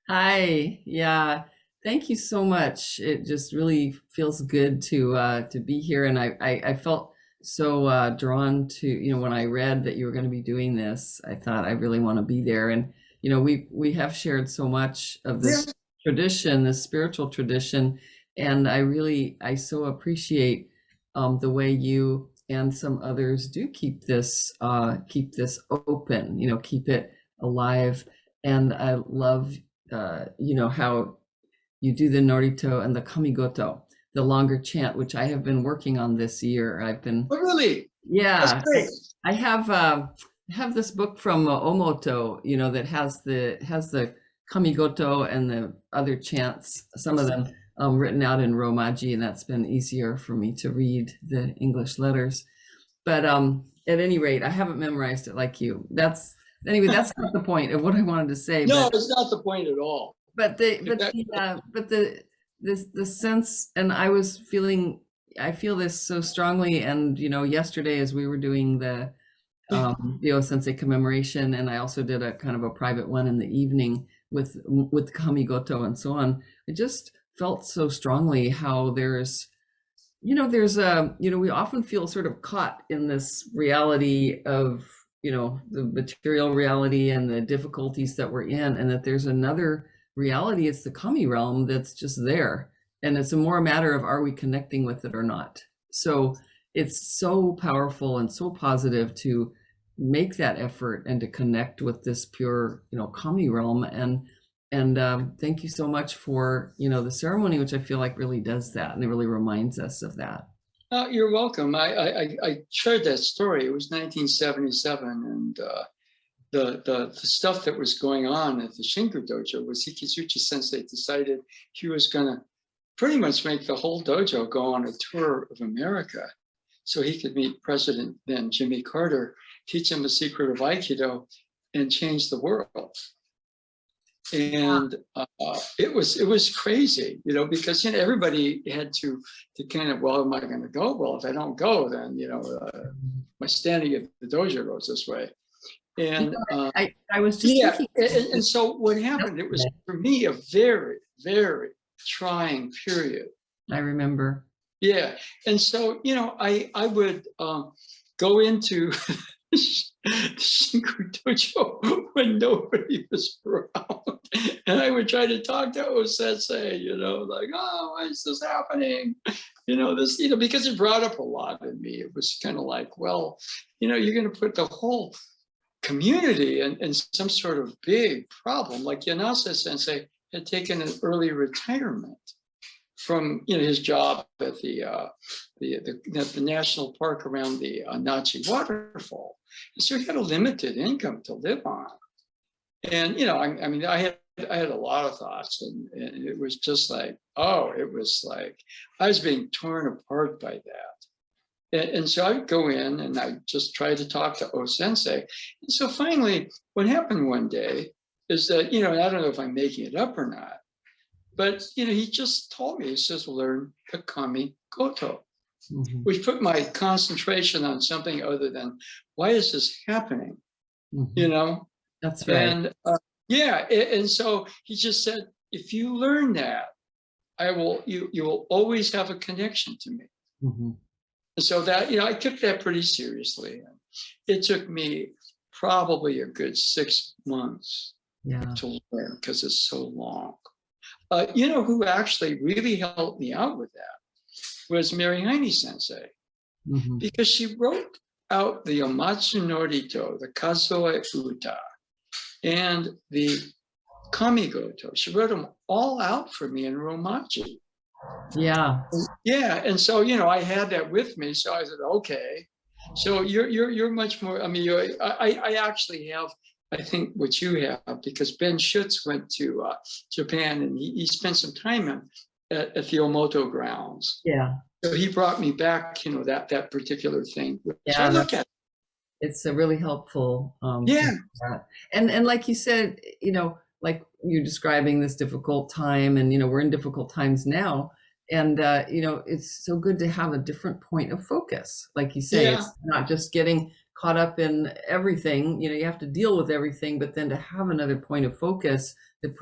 Hi. Yeah. Thank you so much. It just really feels good to be here. And I felt so drawn to, you know, when I read that you were going to be doing this, I thought I really want to be there. And, you know, we have shared so much of this tradition, this spiritual tradition. And I so appreciate the way you and some others do keep this open, you know, keep it alive. And I love, you know, how you do the Norito and the Kamigoto, the longer chant, which I have been working on this year. I've been, Oh, really? yeah, That's great. I have this book from Omoto, you know, that has the Kamigoto and the other chants, some of them written out in Romaji, and that's been easier for me to read the English letters. But at any rate, I haven't memorized it like you. That's not the point of what I wanted to say. No, but, it's not the point at all. but the sense, and I feel this so strongly. And you know, yesterday as we were doing the Osensei commemoration, and I also did a kind of a private one in the evening with Kamigoto and so on, I just felt so strongly how there's we often feel sort of caught in this reality of, you know, the material reality and the difficulties that we're in, and that there's another reality, it's the kami realm, that's just there, and it's a more matter of, are we connecting with it or not? So it's so powerful and so positive to make that effort and to connect with this pure, you know, kami realm. And thank you so much for, you know, the ceremony, which I feel like really does that, and it really reminds us of that. You're welcome. I shared that story. It was 1977, and the stuff that was going on at the Shinku dojo was Hikizuchi Sensei decided he was going to pretty much make the whole dojo go on a tour of America, so he could meet President then Jimmy Carter, teach him the secret of Aikido, and change the world. And it was crazy, you know, because, you know, everybody had to kind of, well, am I going to go? Well, if I don't go, then, you know, my standing at the dojo goes this way. And I was just thinking. And so what happened, it was for me a very, very trying period. I remember. Yeah. And so, you know, I would go into the Shinku dojo when nobody was around. And I would try to talk to Osensei, you know, like, oh, why is this happening? You know, this, you know, because it brought up a lot in me. It was kind of like, well, you know, you're going to put the whole community in some sort of big problem. Like Yanase Sensei had taken an early retirement from, you know, his job at the national park around the Nachi waterfall. And so he had a limited income to live on. And, you know, I mean, I had a lot of thoughts, and it was just like, oh, it was like I was being torn apart by that. And so I'd go in and I just try to talk to Osensei. And so finally, what happened one day is that, you know, and I don't know if I'm making it up or not, but, you know, he just told me, he says, learn the kami goto, which put my concentration on something other than, why is this happening? You know? That's right. And and so he just said, if you learn that, you will always have a connection to me. And so that, you know, I took that pretty seriously. It took me probably a good 6 months to learn, because it's so long. You know who actually really helped me out with that was Mary Heine Sensei, because she wrote out the Omatsu Norito, the Kazoe Uta, and the Kamigoto. She wrote them all out for me in Romaji. Yeah. Yeah. And so, you know, I had that with me. So I said, okay. So you're much more, I mean, I actually have, I think, what you have, because Ben Schutz went to Japan, and he spent some time at the Omoto grounds. Yeah. So he brought me back, you know, that particular thing. Yeah. So I look at it. It's a really helpful. Yeah. And like you said, you know, like you're describing this difficult time, and, you know, we're in difficult times now. And it's so good to have a different point of focus. Like you say, Yeah. it's not just getting caught up in everything. You have to deal with everything, but then to have another point of focus that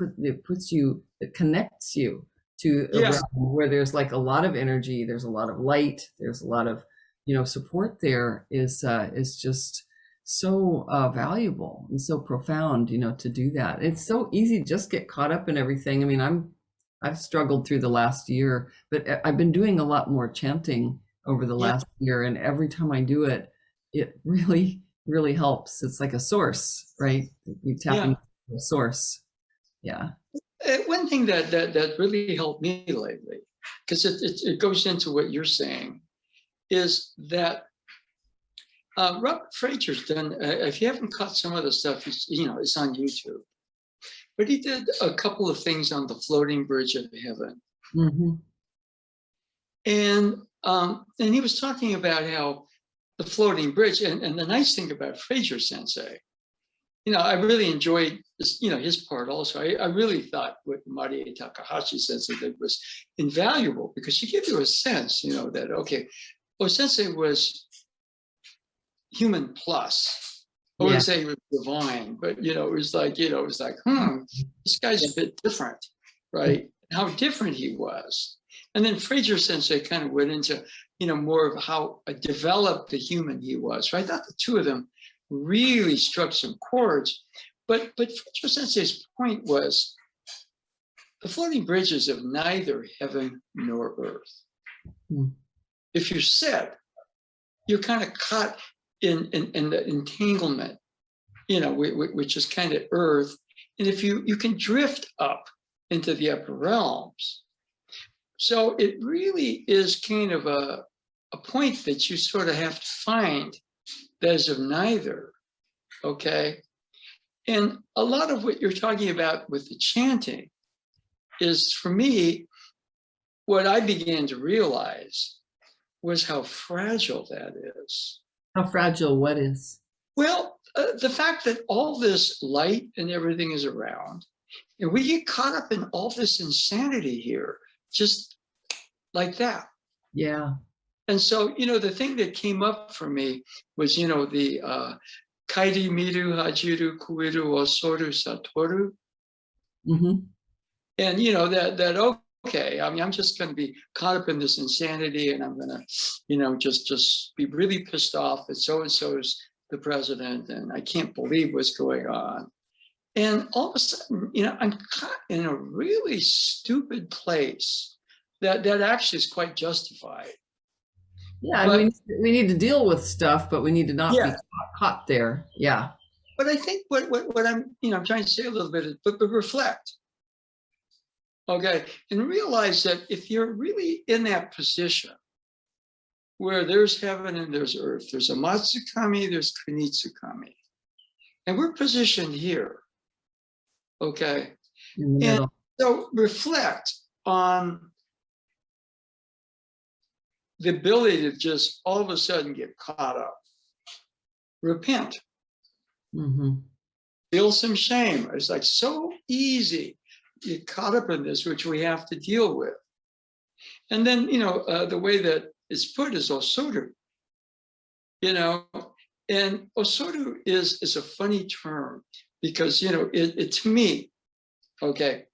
connects you to a Yeah. realm where there's like a lot of energy, there's a lot of light, there's a lot of support there is just so valuable and so profound, to do that. It's so easy to just get caught up in everything. I mean, I've struggled through the last year, but I've been doing a lot more chanting over the Yeah. last year, and every time I do it, it really, really helps. It's like a source, right? You tap into a source. Yeah. One thing that really helped me lately, because it goes into what you're saying, is that Robert Fraser's done. If you haven't caught some of the stuff, it's on YouTube. But he did a couple of things on the floating bridge of heaven, Mm-hmm. and he was talking about how the floating bridge, and the nice thing about Fraser Sensei, I really enjoyed this, his part also. I really thought what Marie Takahashi Sensei did was invaluable, because she gives you a sense, that, okay, Osensei was human plus. I wouldn't say he was divine, but, it was like, this guy's a bit different, right? How different he was. And then Fraser Sensei kind of went into, more of how developed the human he was. So I thought the two of them really struck some chords. But Fraser Sensei's point was, the floating bridges of neither heaven nor earth. Mm. If you sit, you're kind of caught in the entanglement, which is kind of earth. And if you can drift up into the upper realms. So it really is kind of a point that you sort of have to find that is of neither, okay? And a lot of what you're talking about with the chanting is, for me, what I began to realize was how fragile that is. How fragile what is? Well, the fact that all this light and everything is around, and we get caught up in all this insanity here, just like that. Yeah. And so, the thing that came up for me was, the kairi miru hajiru kuiru osoru satoru. Mm-hmm. And, that okay, I mean, I'm just going to be caught up in this insanity, and I'm going to, just be really pissed off that so-and-so is the president, and I can't believe what's going on. And all of a sudden, I'm caught in a really stupid place that actually is quite justified. Yeah, But, and we need to deal with stuff, but we need to not be caught there. Yeah. But I think what I'm trying to say a little bit is, but reflect. Okay, and realize that if you're really in that position where there's heaven and there's earth, there's a Matsukami, there's Kunitsukami, and we're positioned here, okay? In the And middle. so reflect on the ability to just all of a sudden get caught up. Repent. Mm-hmm. Feel some shame. It's like so easy to get caught up in this, which we have to deal with. And then, the way that it's put is osoru, and osoru is a funny term because, it to me, okay,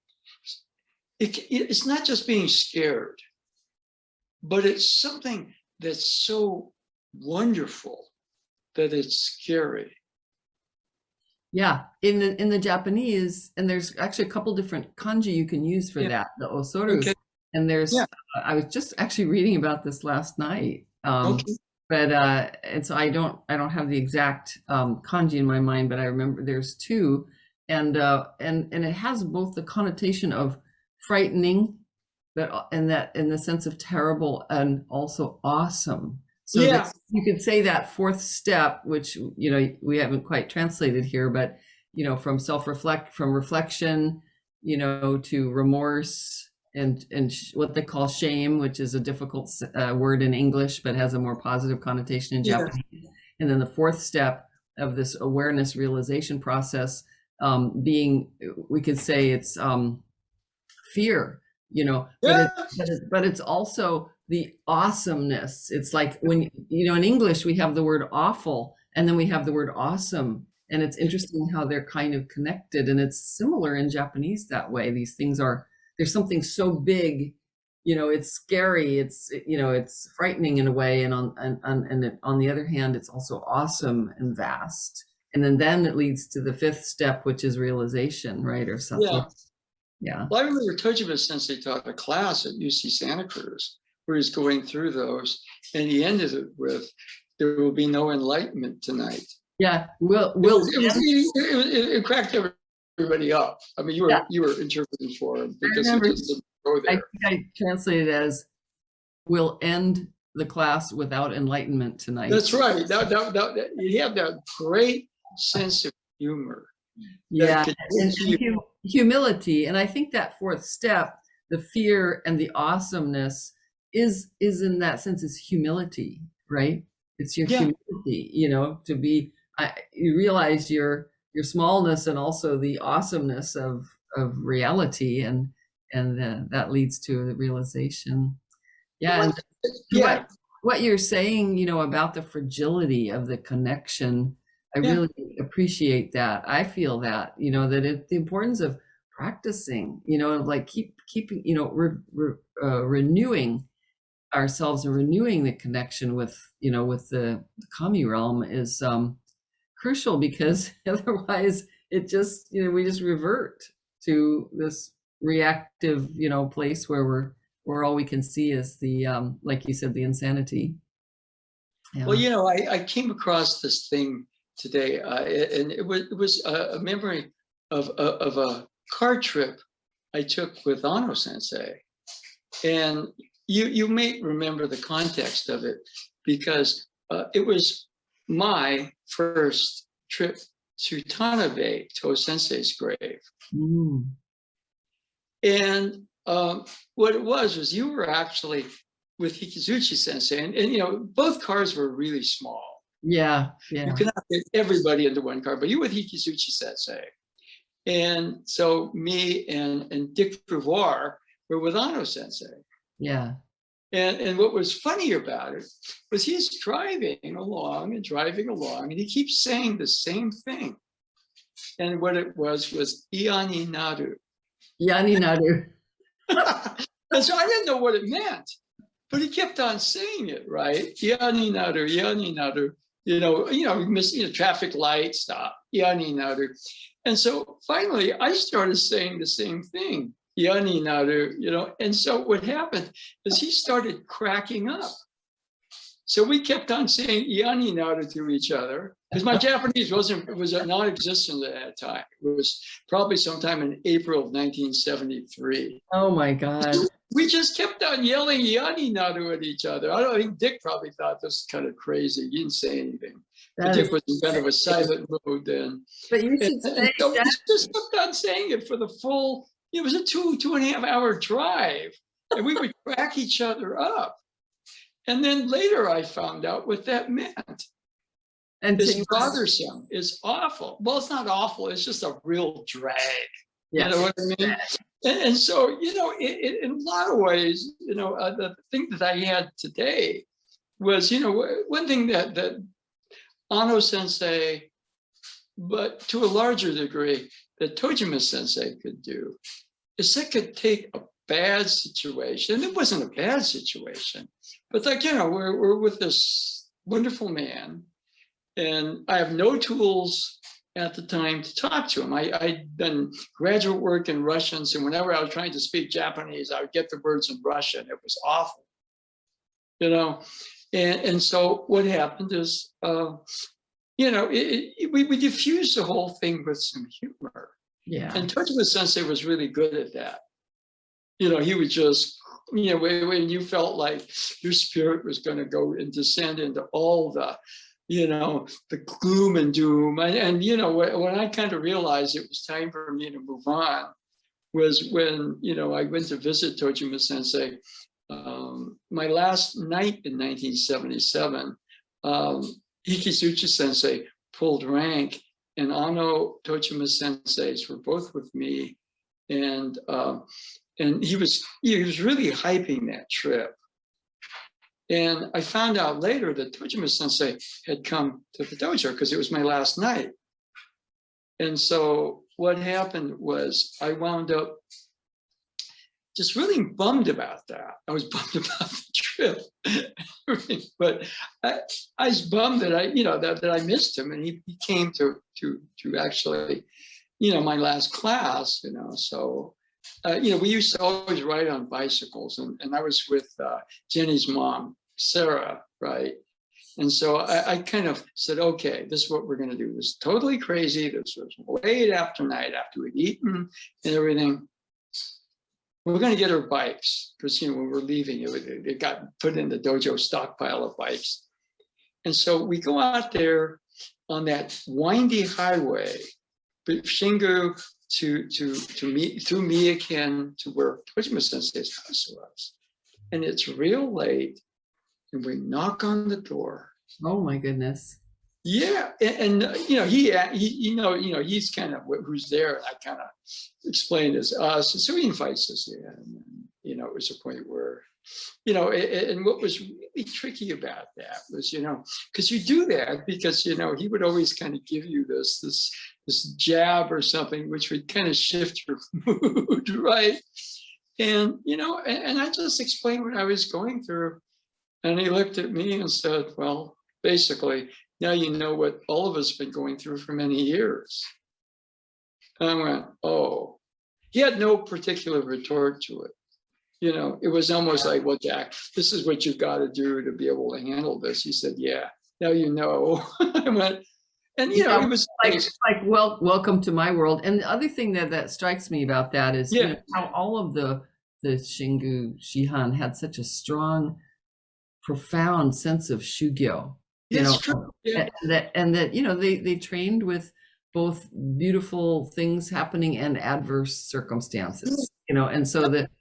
it's not just being scared, but it's something that's so wonderful that it's scary. Yeah, in the Japanese, and there's actually a couple different kanji you can use for that, the osoru. Okay. And there's, I was just actually reading about this last night. Okay. But and so I don't have the exact kanji in my mind, but I remember there's two, and it has both the connotation of frightening, but in the sense of terrible and also awesome. So that you could say that fourth step, which we haven't quite translated here, but from reflection, to remorse and what they call shame, which is a difficult word in English, but has a more positive connotation in Japanese. And then the fourth step of this awareness realization process being, we could say it's fear. you know, Yeah. but it's also the awesomeness. It's like when, you know, in English, we have the word awful and then we have the word awesome. And it's interesting how they're kind of connected, and it's similar in Japanese that way. These things are, there's something so big, you know, it's scary, it's, you know, it's frightening in a way. And on the other hand, it's also awesome and vast. And then it leads to the fifth step, which is realization, right? Or something. Yeah. Yeah. Well, I remember Tojima Sensei taught a class at UC Santa Cruz where he's going through those, and he ended it with, "There will be no enlightenment tonight." Yeah. It cracked everybody up. I mean, you were interpreting for him because he just didn't go I there. think I translated it as, "We'll end the class without enlightenment tonight." That's right. He had that great sense of humor. Yeah, and humility. And I think that fourth step, the fear and the awesomeness, is in that sense is humility, right? It's your humility, you know, to be, you realize your smallness and also the awesomeness of reality, and that leads to the realization. Yeah, and what you're saying, you know, about the fragility of the connection, I really appreciate that. I feel that, you know, that the importance of practicing, you know, like keeping, you know, renewing ourselves and renewing the connection with, you know, with the kami realm is crucial, because otherwise it just, you know, we just revert to this reactive, you know, place where all we can see is the, like you said, the insanity. Yeah. Well, you know, I came across this thing today, and it was a memory of a car trip I took with Ano Sensei, and you may remember the context of it, because it was my first trip to Tanabe, to Osensei's grave. Mm. And what it was you were actually with Hikizuchi Sensei, and you know, both cars were really small. Yeah. You cannot fit everybody into one car, but you with Hikizuchi Sensei. And so me and Dick Beauvoir were with Ano Sensei. Yeah. And what was funny about it was he's driving along, and he keeps saying the same thing. And what it was Iani Naru. Yani Naru. And so I didn't know what it meant, but he kept on saying it, right? Iani Naru, Iani Naru. You miss, traffic light, stop, Iani Naru. And so finally I started saying the same thing, Iani Naru, and so what happened is he started cracking up. So we kept on saying Iani Naru to each other, because my Japanese was non-existent at that time. It was probably sometime in April of 1973. Oh my God. We just kept on yelling Iani Naru at each other. I think Dick probably thought this was kind of crazy. He didn't say anything. Dick was in kind of a silent mode then. But you should say so we just kept on saying it for the full, it was a 2.5 hour drive. And we would crack each other up. And then later I found out what that meant. And it's bothersome. It's awful. Well, it's not awful. It's just a real drag. Yeah. You know what I mean? And so, in a lot of ways, the thing that I had today was, one thing that Ano Sensei, but to a larger degree, that Tojima Sensei could do, is they could take a bad situation, and it wasn't a bad situation, but like, we're with this wonderful man, and I have no tools at the time to talk to him. I'd done graduate work in Russian, so whenever I was trying to speak Japanese, I would get the words in Russian. It was awful, And so what happened is, we diffused the whole thing with some humor. Yeah. And Tojima Sensei was really good at that. He would just, when you felt like your spirit was going to go and descend into all the, the gloom and doom. And when I kind of realized it was time for me to move on was when, I went to visit Tojima Sensei. My last night in 1977, Hikizuchi Sensei pulled rank, and Ano Tojima Senseis were both with me. and he was really hyping that trip. And I found out later that Tojima Sensei had come to the dojo because it was my last night. And so what happened was I wound up just really bummed about that. I was bummed about the trip, but I was bummed that that I missed him, and he came to actually, my last class, So, we used to always ride on bicycles, and I was with Jenny's mom, Sarah, right? And so I kind of said, okay, this is what we're going to do. This is totally crazy. This was late after night, after we'd eaten and everything. We're going to get our bikes because, when we're leaving, it got put in the dojo stockpile of bikes. And so we go out there on that windy highway, Shingu through Miyaken to where Tojima Sensei's house was. And it's real late, and we knock on the door. Oh my goodness. Yeah, and he's kind of who's there. And I kind of explained as us, and so he invites us in. And, it was a point where, and what was really tricky about that was, because you do that because he would always kind of give you this jab or something, which would kind of shift your mood, right? And and I just explained what I was going through, and he looked at me and said, "Well, basically." Now you know what all of us have been going through for many years. And I went, oh. He had no particular retort to it. It was almost like, well, Jack, this is what you've got to do to be able to handle this. He said, yeah, now you know. I went, and it was like welcome to my world. And the other thing that strikes me about that is how all of the Shingu Shihan had such a strong, profound sense of shugyo. True. Yeah. And that they trained with both beautiful things happening and adverse circumstances, and so that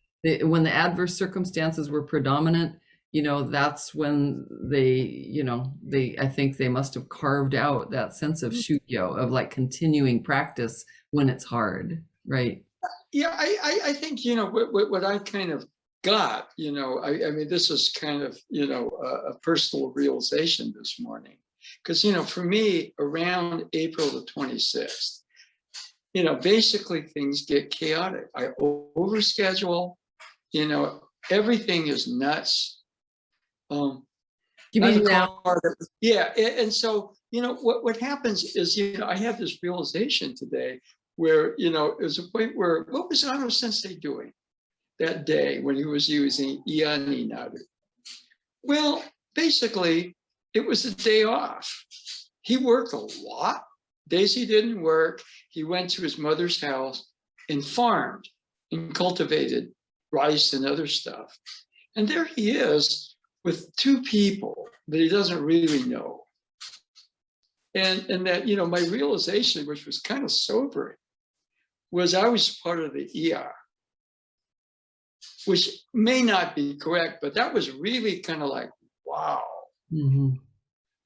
when the adverse circumstances were predominant, that's when I think they must have carved out that sense of shugyo, of like continuing practice when it's hard, right? Yeah, I think what I kind of got, I mean, this is kind of, a personal realization this morning. Because, for me, around April the 26th, basically things get chaotic. I overschedule, everything is nuts. You mean now? Yeah, and so, what happens is, I had this realization today where, it was a point where, what was Ano Sensei doing that day when he was using Iani Naru? Well, basically, it was a day off. He worked a lot. Days he didn't work, he went to his mother's house and farmed and cultivated rice and other stuff. And there he is with two people that he doesn't really know. And that, my realization, which was kind of sobering, was I was part of the ER, which may not be correct, but that was really kind of like, wow. Mm-hmm.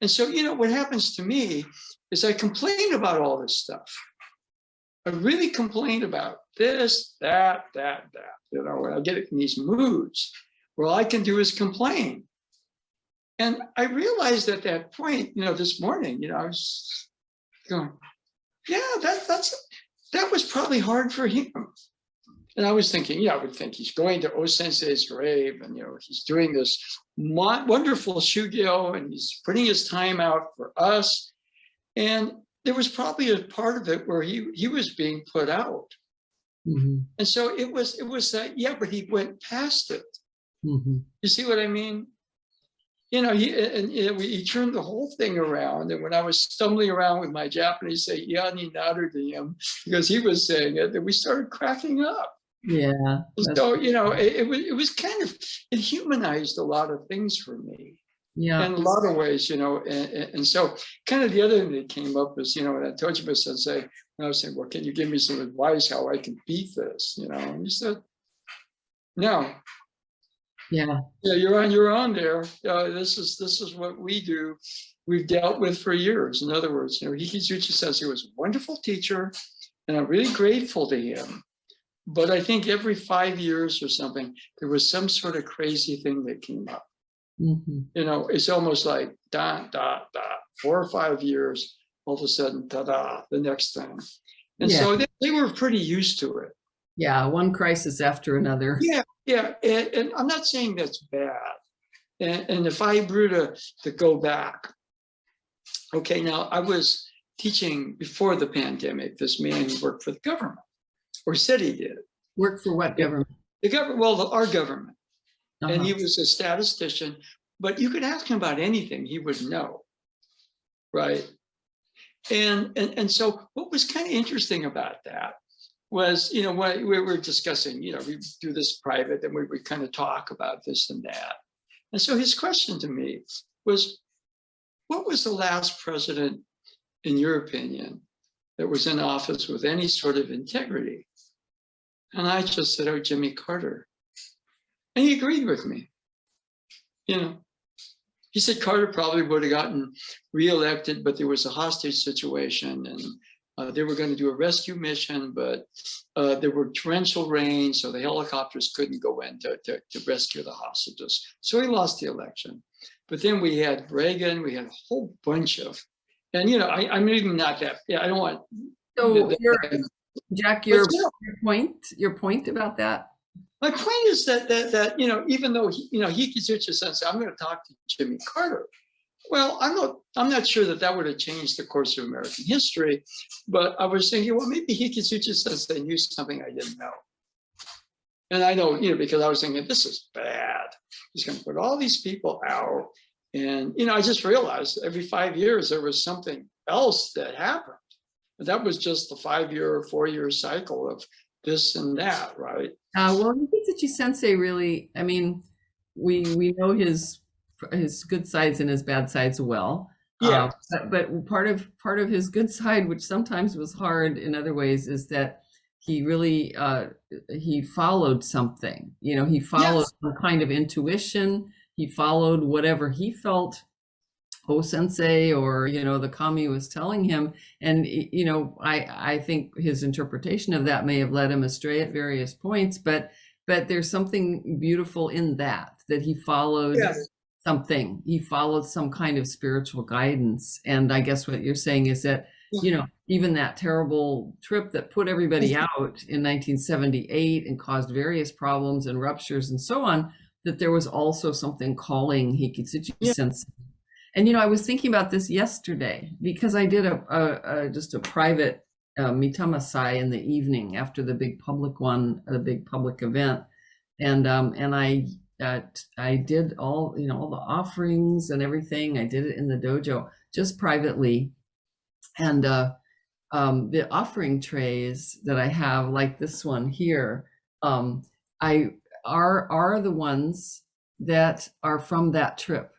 And so, what happens to me is I complain about all this stuff. I really complain about this, that. When I get in these moods where all I can do is complain. And I realized at that point, this morning, I was going, yeah, that was probably hard for him. And I was thinking, I would think he's going to Osensei's grave, and he's doing this wonderful shugyo, and he's putting his time out for us. And there was probably a part of it where he was being put out. Mm-hmm. And so it was that, but he went past it. Mm-hmm. You see what I mean? He turned the whole thing around. And when I was stumbling around with my Japanese say, Yani Naru to him, because he was saying it, and we started cracking up. Yeah. So, it was kind of, it humanized a lot of things for me. Yeah. In a lot of ways, and so kind of the other thing that came up is, when I Tojima Sensei, when I was saying, well, can you give me some advice how I can beat this? And he said, no. Yeah. Yeah, you're on your own there. This is what we do. We've dealt with for years. In other words, Hikizuchi Sensei was a wonderful teacher, and I'm really grateful to him. But I think every 5 years or something, there was some sort of crazy thing that came up. Mhm. You know, it's almost like 4 or 5 years, all of a sudden, ta-da, the next thing. And Yeah. so they were pretty used to it. Yeah, one crisis after another. Yeah. And I'm not saying that's bad. And if I were to go back, okay, now I was teaching before the pandemic, this man worked for the government, or said he did. Work for what government? The government, well, our government. And he Uh-huh. was a statistician, but you could ask him about anything, he would know, right? And so what was kind of interesting about that was, you know, when we were discussing, you know, we do this private and we kind of talk about this and that. And so his question to me was, what was the last president, in your opinion, that was in office with any sort of integrity? And I just said, oh, Jimmy Carter. And he agreed with me. You know, he said Carter probably would have gotten reelected, but there was a hostage situation and they were going to do a rescue mission, but there were torrential rain, so the helicopters couldn't go in to rescue the hostages. So he lost the election. But then we had Reagan, we had a whole bunch of, and you know, I'm even not that, yeah, I don't want. So Jack, your point about that? My point is that you know, even though Hikitsuchi Sensei, I'm going to talk to Jimmy Carter. Well, I'm not sure that would have changed the course of American history, but I was thinking, well, maybe Hikitsuchi Sensei knew something I didn't know. And I know, you know, because I was thinking, this is bad. He's going to put all these people out. And, you know, I just realized every 5 years there was something else that happened. But that was just the 5 year or 4 year cycle of this and that, right? Well, Hikitsuchi Sensei really, I mean, we know his good sides and his bad sides well. Yeah. But part of his good side, which sometimes was hard in other ways, is that he really he followed something. You know, he followed some kind of intuition. He followed whatever he felt Osensei or, you know, the kami was telling him. And, you know, I think his interpretation of that may have led him astray at various points, but there's something beautiful in that he followed something. He followed some kind of spiritual guidance. And I guess what you're saying is that, you know, even that terrible trip that put everybody out in 1978 and caused various problems and ruptures and so on, that there was also something calling Hikitsuchi Sensei. And, you know, I was thinking about this yesterday because I did just a private mitamasai in the evening after the big public one, the big public event. And I did all, you know, all the offerings and everything. I did it in the dojo just privately. And the offering trays that I have, like this one here, are the ones that are from that trip,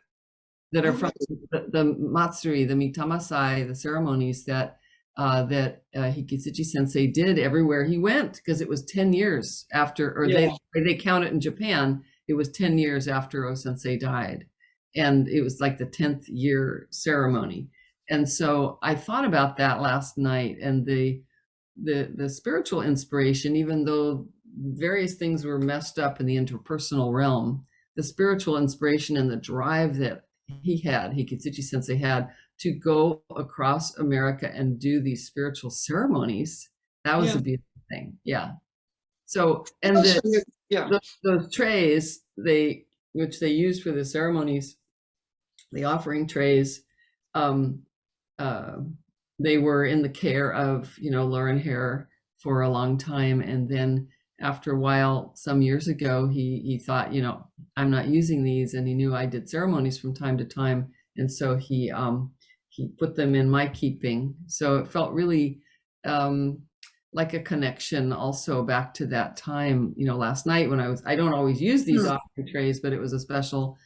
that are from the matsuri, the mitamasai, the ceremonies that Hikitsuchi Sensei did everywhere he went, because it was 10 years after, or they count it in Japan, it was 10 years after Osensei died. And it was like the 10th year ceremony. And so I thought about that last night, and the spiritual inspiration, even though various things were messed up in the interpersonal realm, the spiritual inspiration and the drive that Hikitsuchi Sensei had to go across America and do these spiritual ceremonies, that was a beautiful thing. Yeah. So, and those trays, which they used for the ceremonies, the offering trays, they were in the care of, you know, Lauren Hare for a long time. And then after a while, some years ago, he thought, you know, I'm not using these, and he knew I did ceremonies from time to time, and so he put them in my keeping. So it felt really like a connection also back to that time, you know, last night when I don't always use these offering trays, but it was a special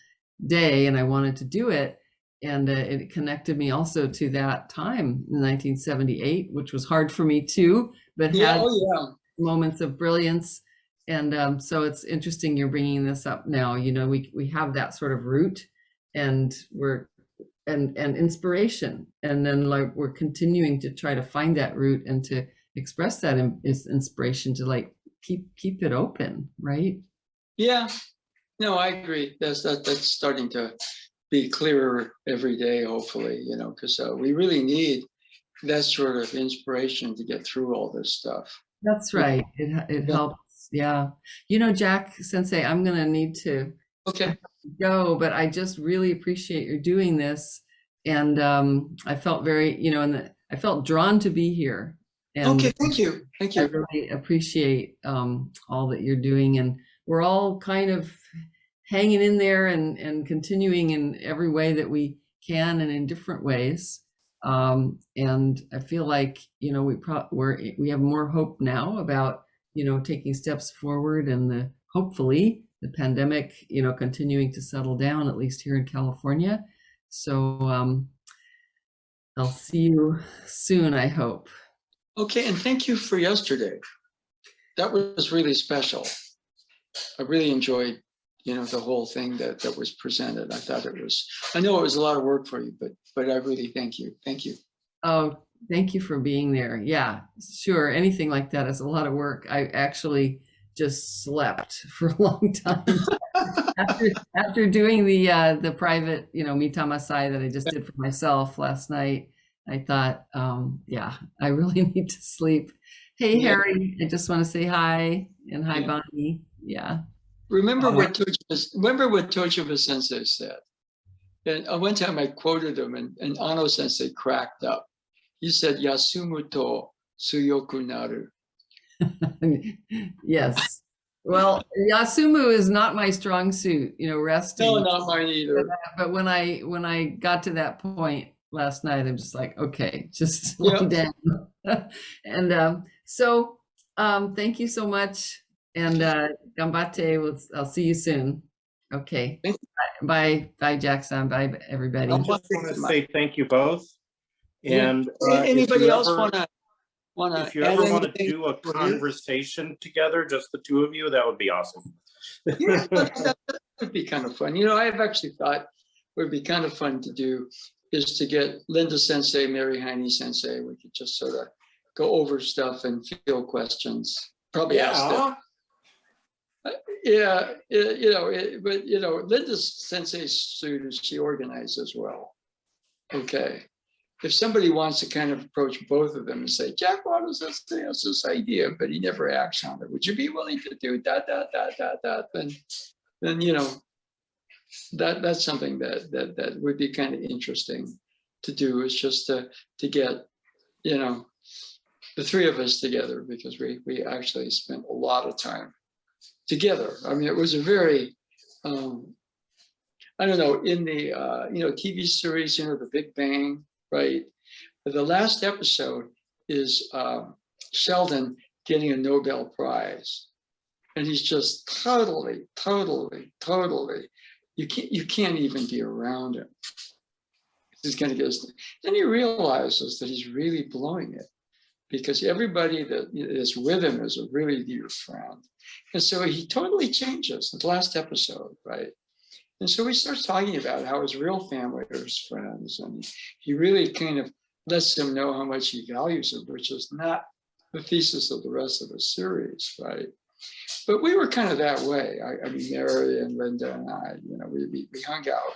day and I wanted to do it. And it connected me also to that time in 1978, which was hard for me too, but had moments of brilliance. And so it's interesting you're bringing this up now. You know, we have that sort of root, and and inspiration, and then like we're continuing to try to find that root and to express that inspiration to like keep it open, right? Yeah, no, I agree. That's starting to be clearer every day, hopefully, because we really need that sort of inspiration to get through all this stuff. That's right. It Yeah. helps. Yeah. Jack Sensei, I'm gonna need to Okay. go, but I just really appreciate your doing this. And I felt very, I felt drawn to be here. And Okay, thank you. Thank I you. really appreciate all that you're doing. And we're all kind of hanging in there and continuing in every way that we can and in different ways. And I feel like, we have more hope now about, taking steps forward and hopefully the pandemic, continuing to settle down, at least here in California. So I'll see you soon, I hope. Okay, and thank you for yesterday. That was really special. I really enjoyed, the whole thing that was presented. I know it was a lot of work for you, but I really thank you. Thank you. Oh, thank you for being there. Yeah, sure. Anything like that is a lot of work. I actually just slept for a long time after doing the private, mitamasai that I just did for myself last night. I thought, yeah, I really need to sleep. Hey, Yeah. Harry, I just want to say hi, and hi, Yeah. Bonnie. Yeah. Remember what Tochiba Sensei said? And one time I quoted him, and Ano Sensei cracked up. He said, "Yasumu to tsuyoku naru." Yes. Well, Yasumu is not my strong suit, resting. No, not mine either. But when I got to that point last night, I'm just like, okay, just lie down. And so thank you so much. And gambate, I'll see you soon. Okay. Bye, Jackson. Bye, everybody. I just want to say thank you both. And anybody else want to if you ever want to do a conversation together, just the two of you, that would be awesome. Yeah, that would be kind of fun. I've actually thought would be kind of fun to do is to get Linda Sensei, Mary Heine Sensei. We could just sort of go over stuff and field questions. Probably ask them. Yeah, but Linda Sensei's suit she organized as well. Okay. If somebody wants to kind of approach both of them and say, Jack Wada Sensei has this idea, but he never acts on it. Would you be willing to do that? Then that's something that would be kind of interesting to do, is just to get, the three of us together, because we actually spent a lot of time together. I mean, it was a very, I don't know, in the, TV series, The Big Bang, right? The last episode is Sheldon getting a Nobel Prize. And he's just totally, you can't even be around him. He's going to get his, then he realizes that he's really blowing it, because everybody that is with him is a really dear friend. And so he totally changes in the last episode, right? And so he starts talking about how his real family are his friends, and he really kind of lets them know how much he values them, which is not the thesis of the rest of the series, right? But we were kind of that way. I mean, Mary and Linda and I, we hung out.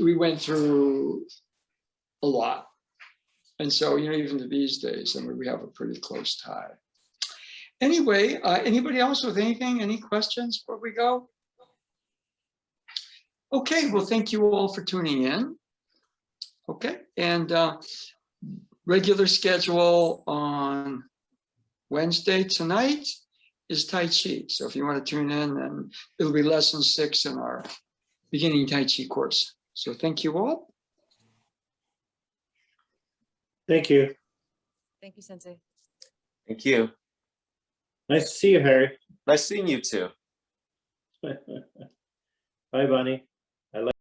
We went through a lot. And so, even to these days, I mean, we have a pretty close tie. Anyway, anybody else with anything, any questions before we go? Okay, well, thank you all for tuning in. Okay, and regular schedule on Wednesday tonight is Tai Chi. So if you want to tune in, then it'll be lesson 6 in our beginning Tai Chi course. So thank you all. Thank you. Thank you, Sensei. Thank you. Nice to see you, Harry. Nice seeing you too. Bye, Bonnie.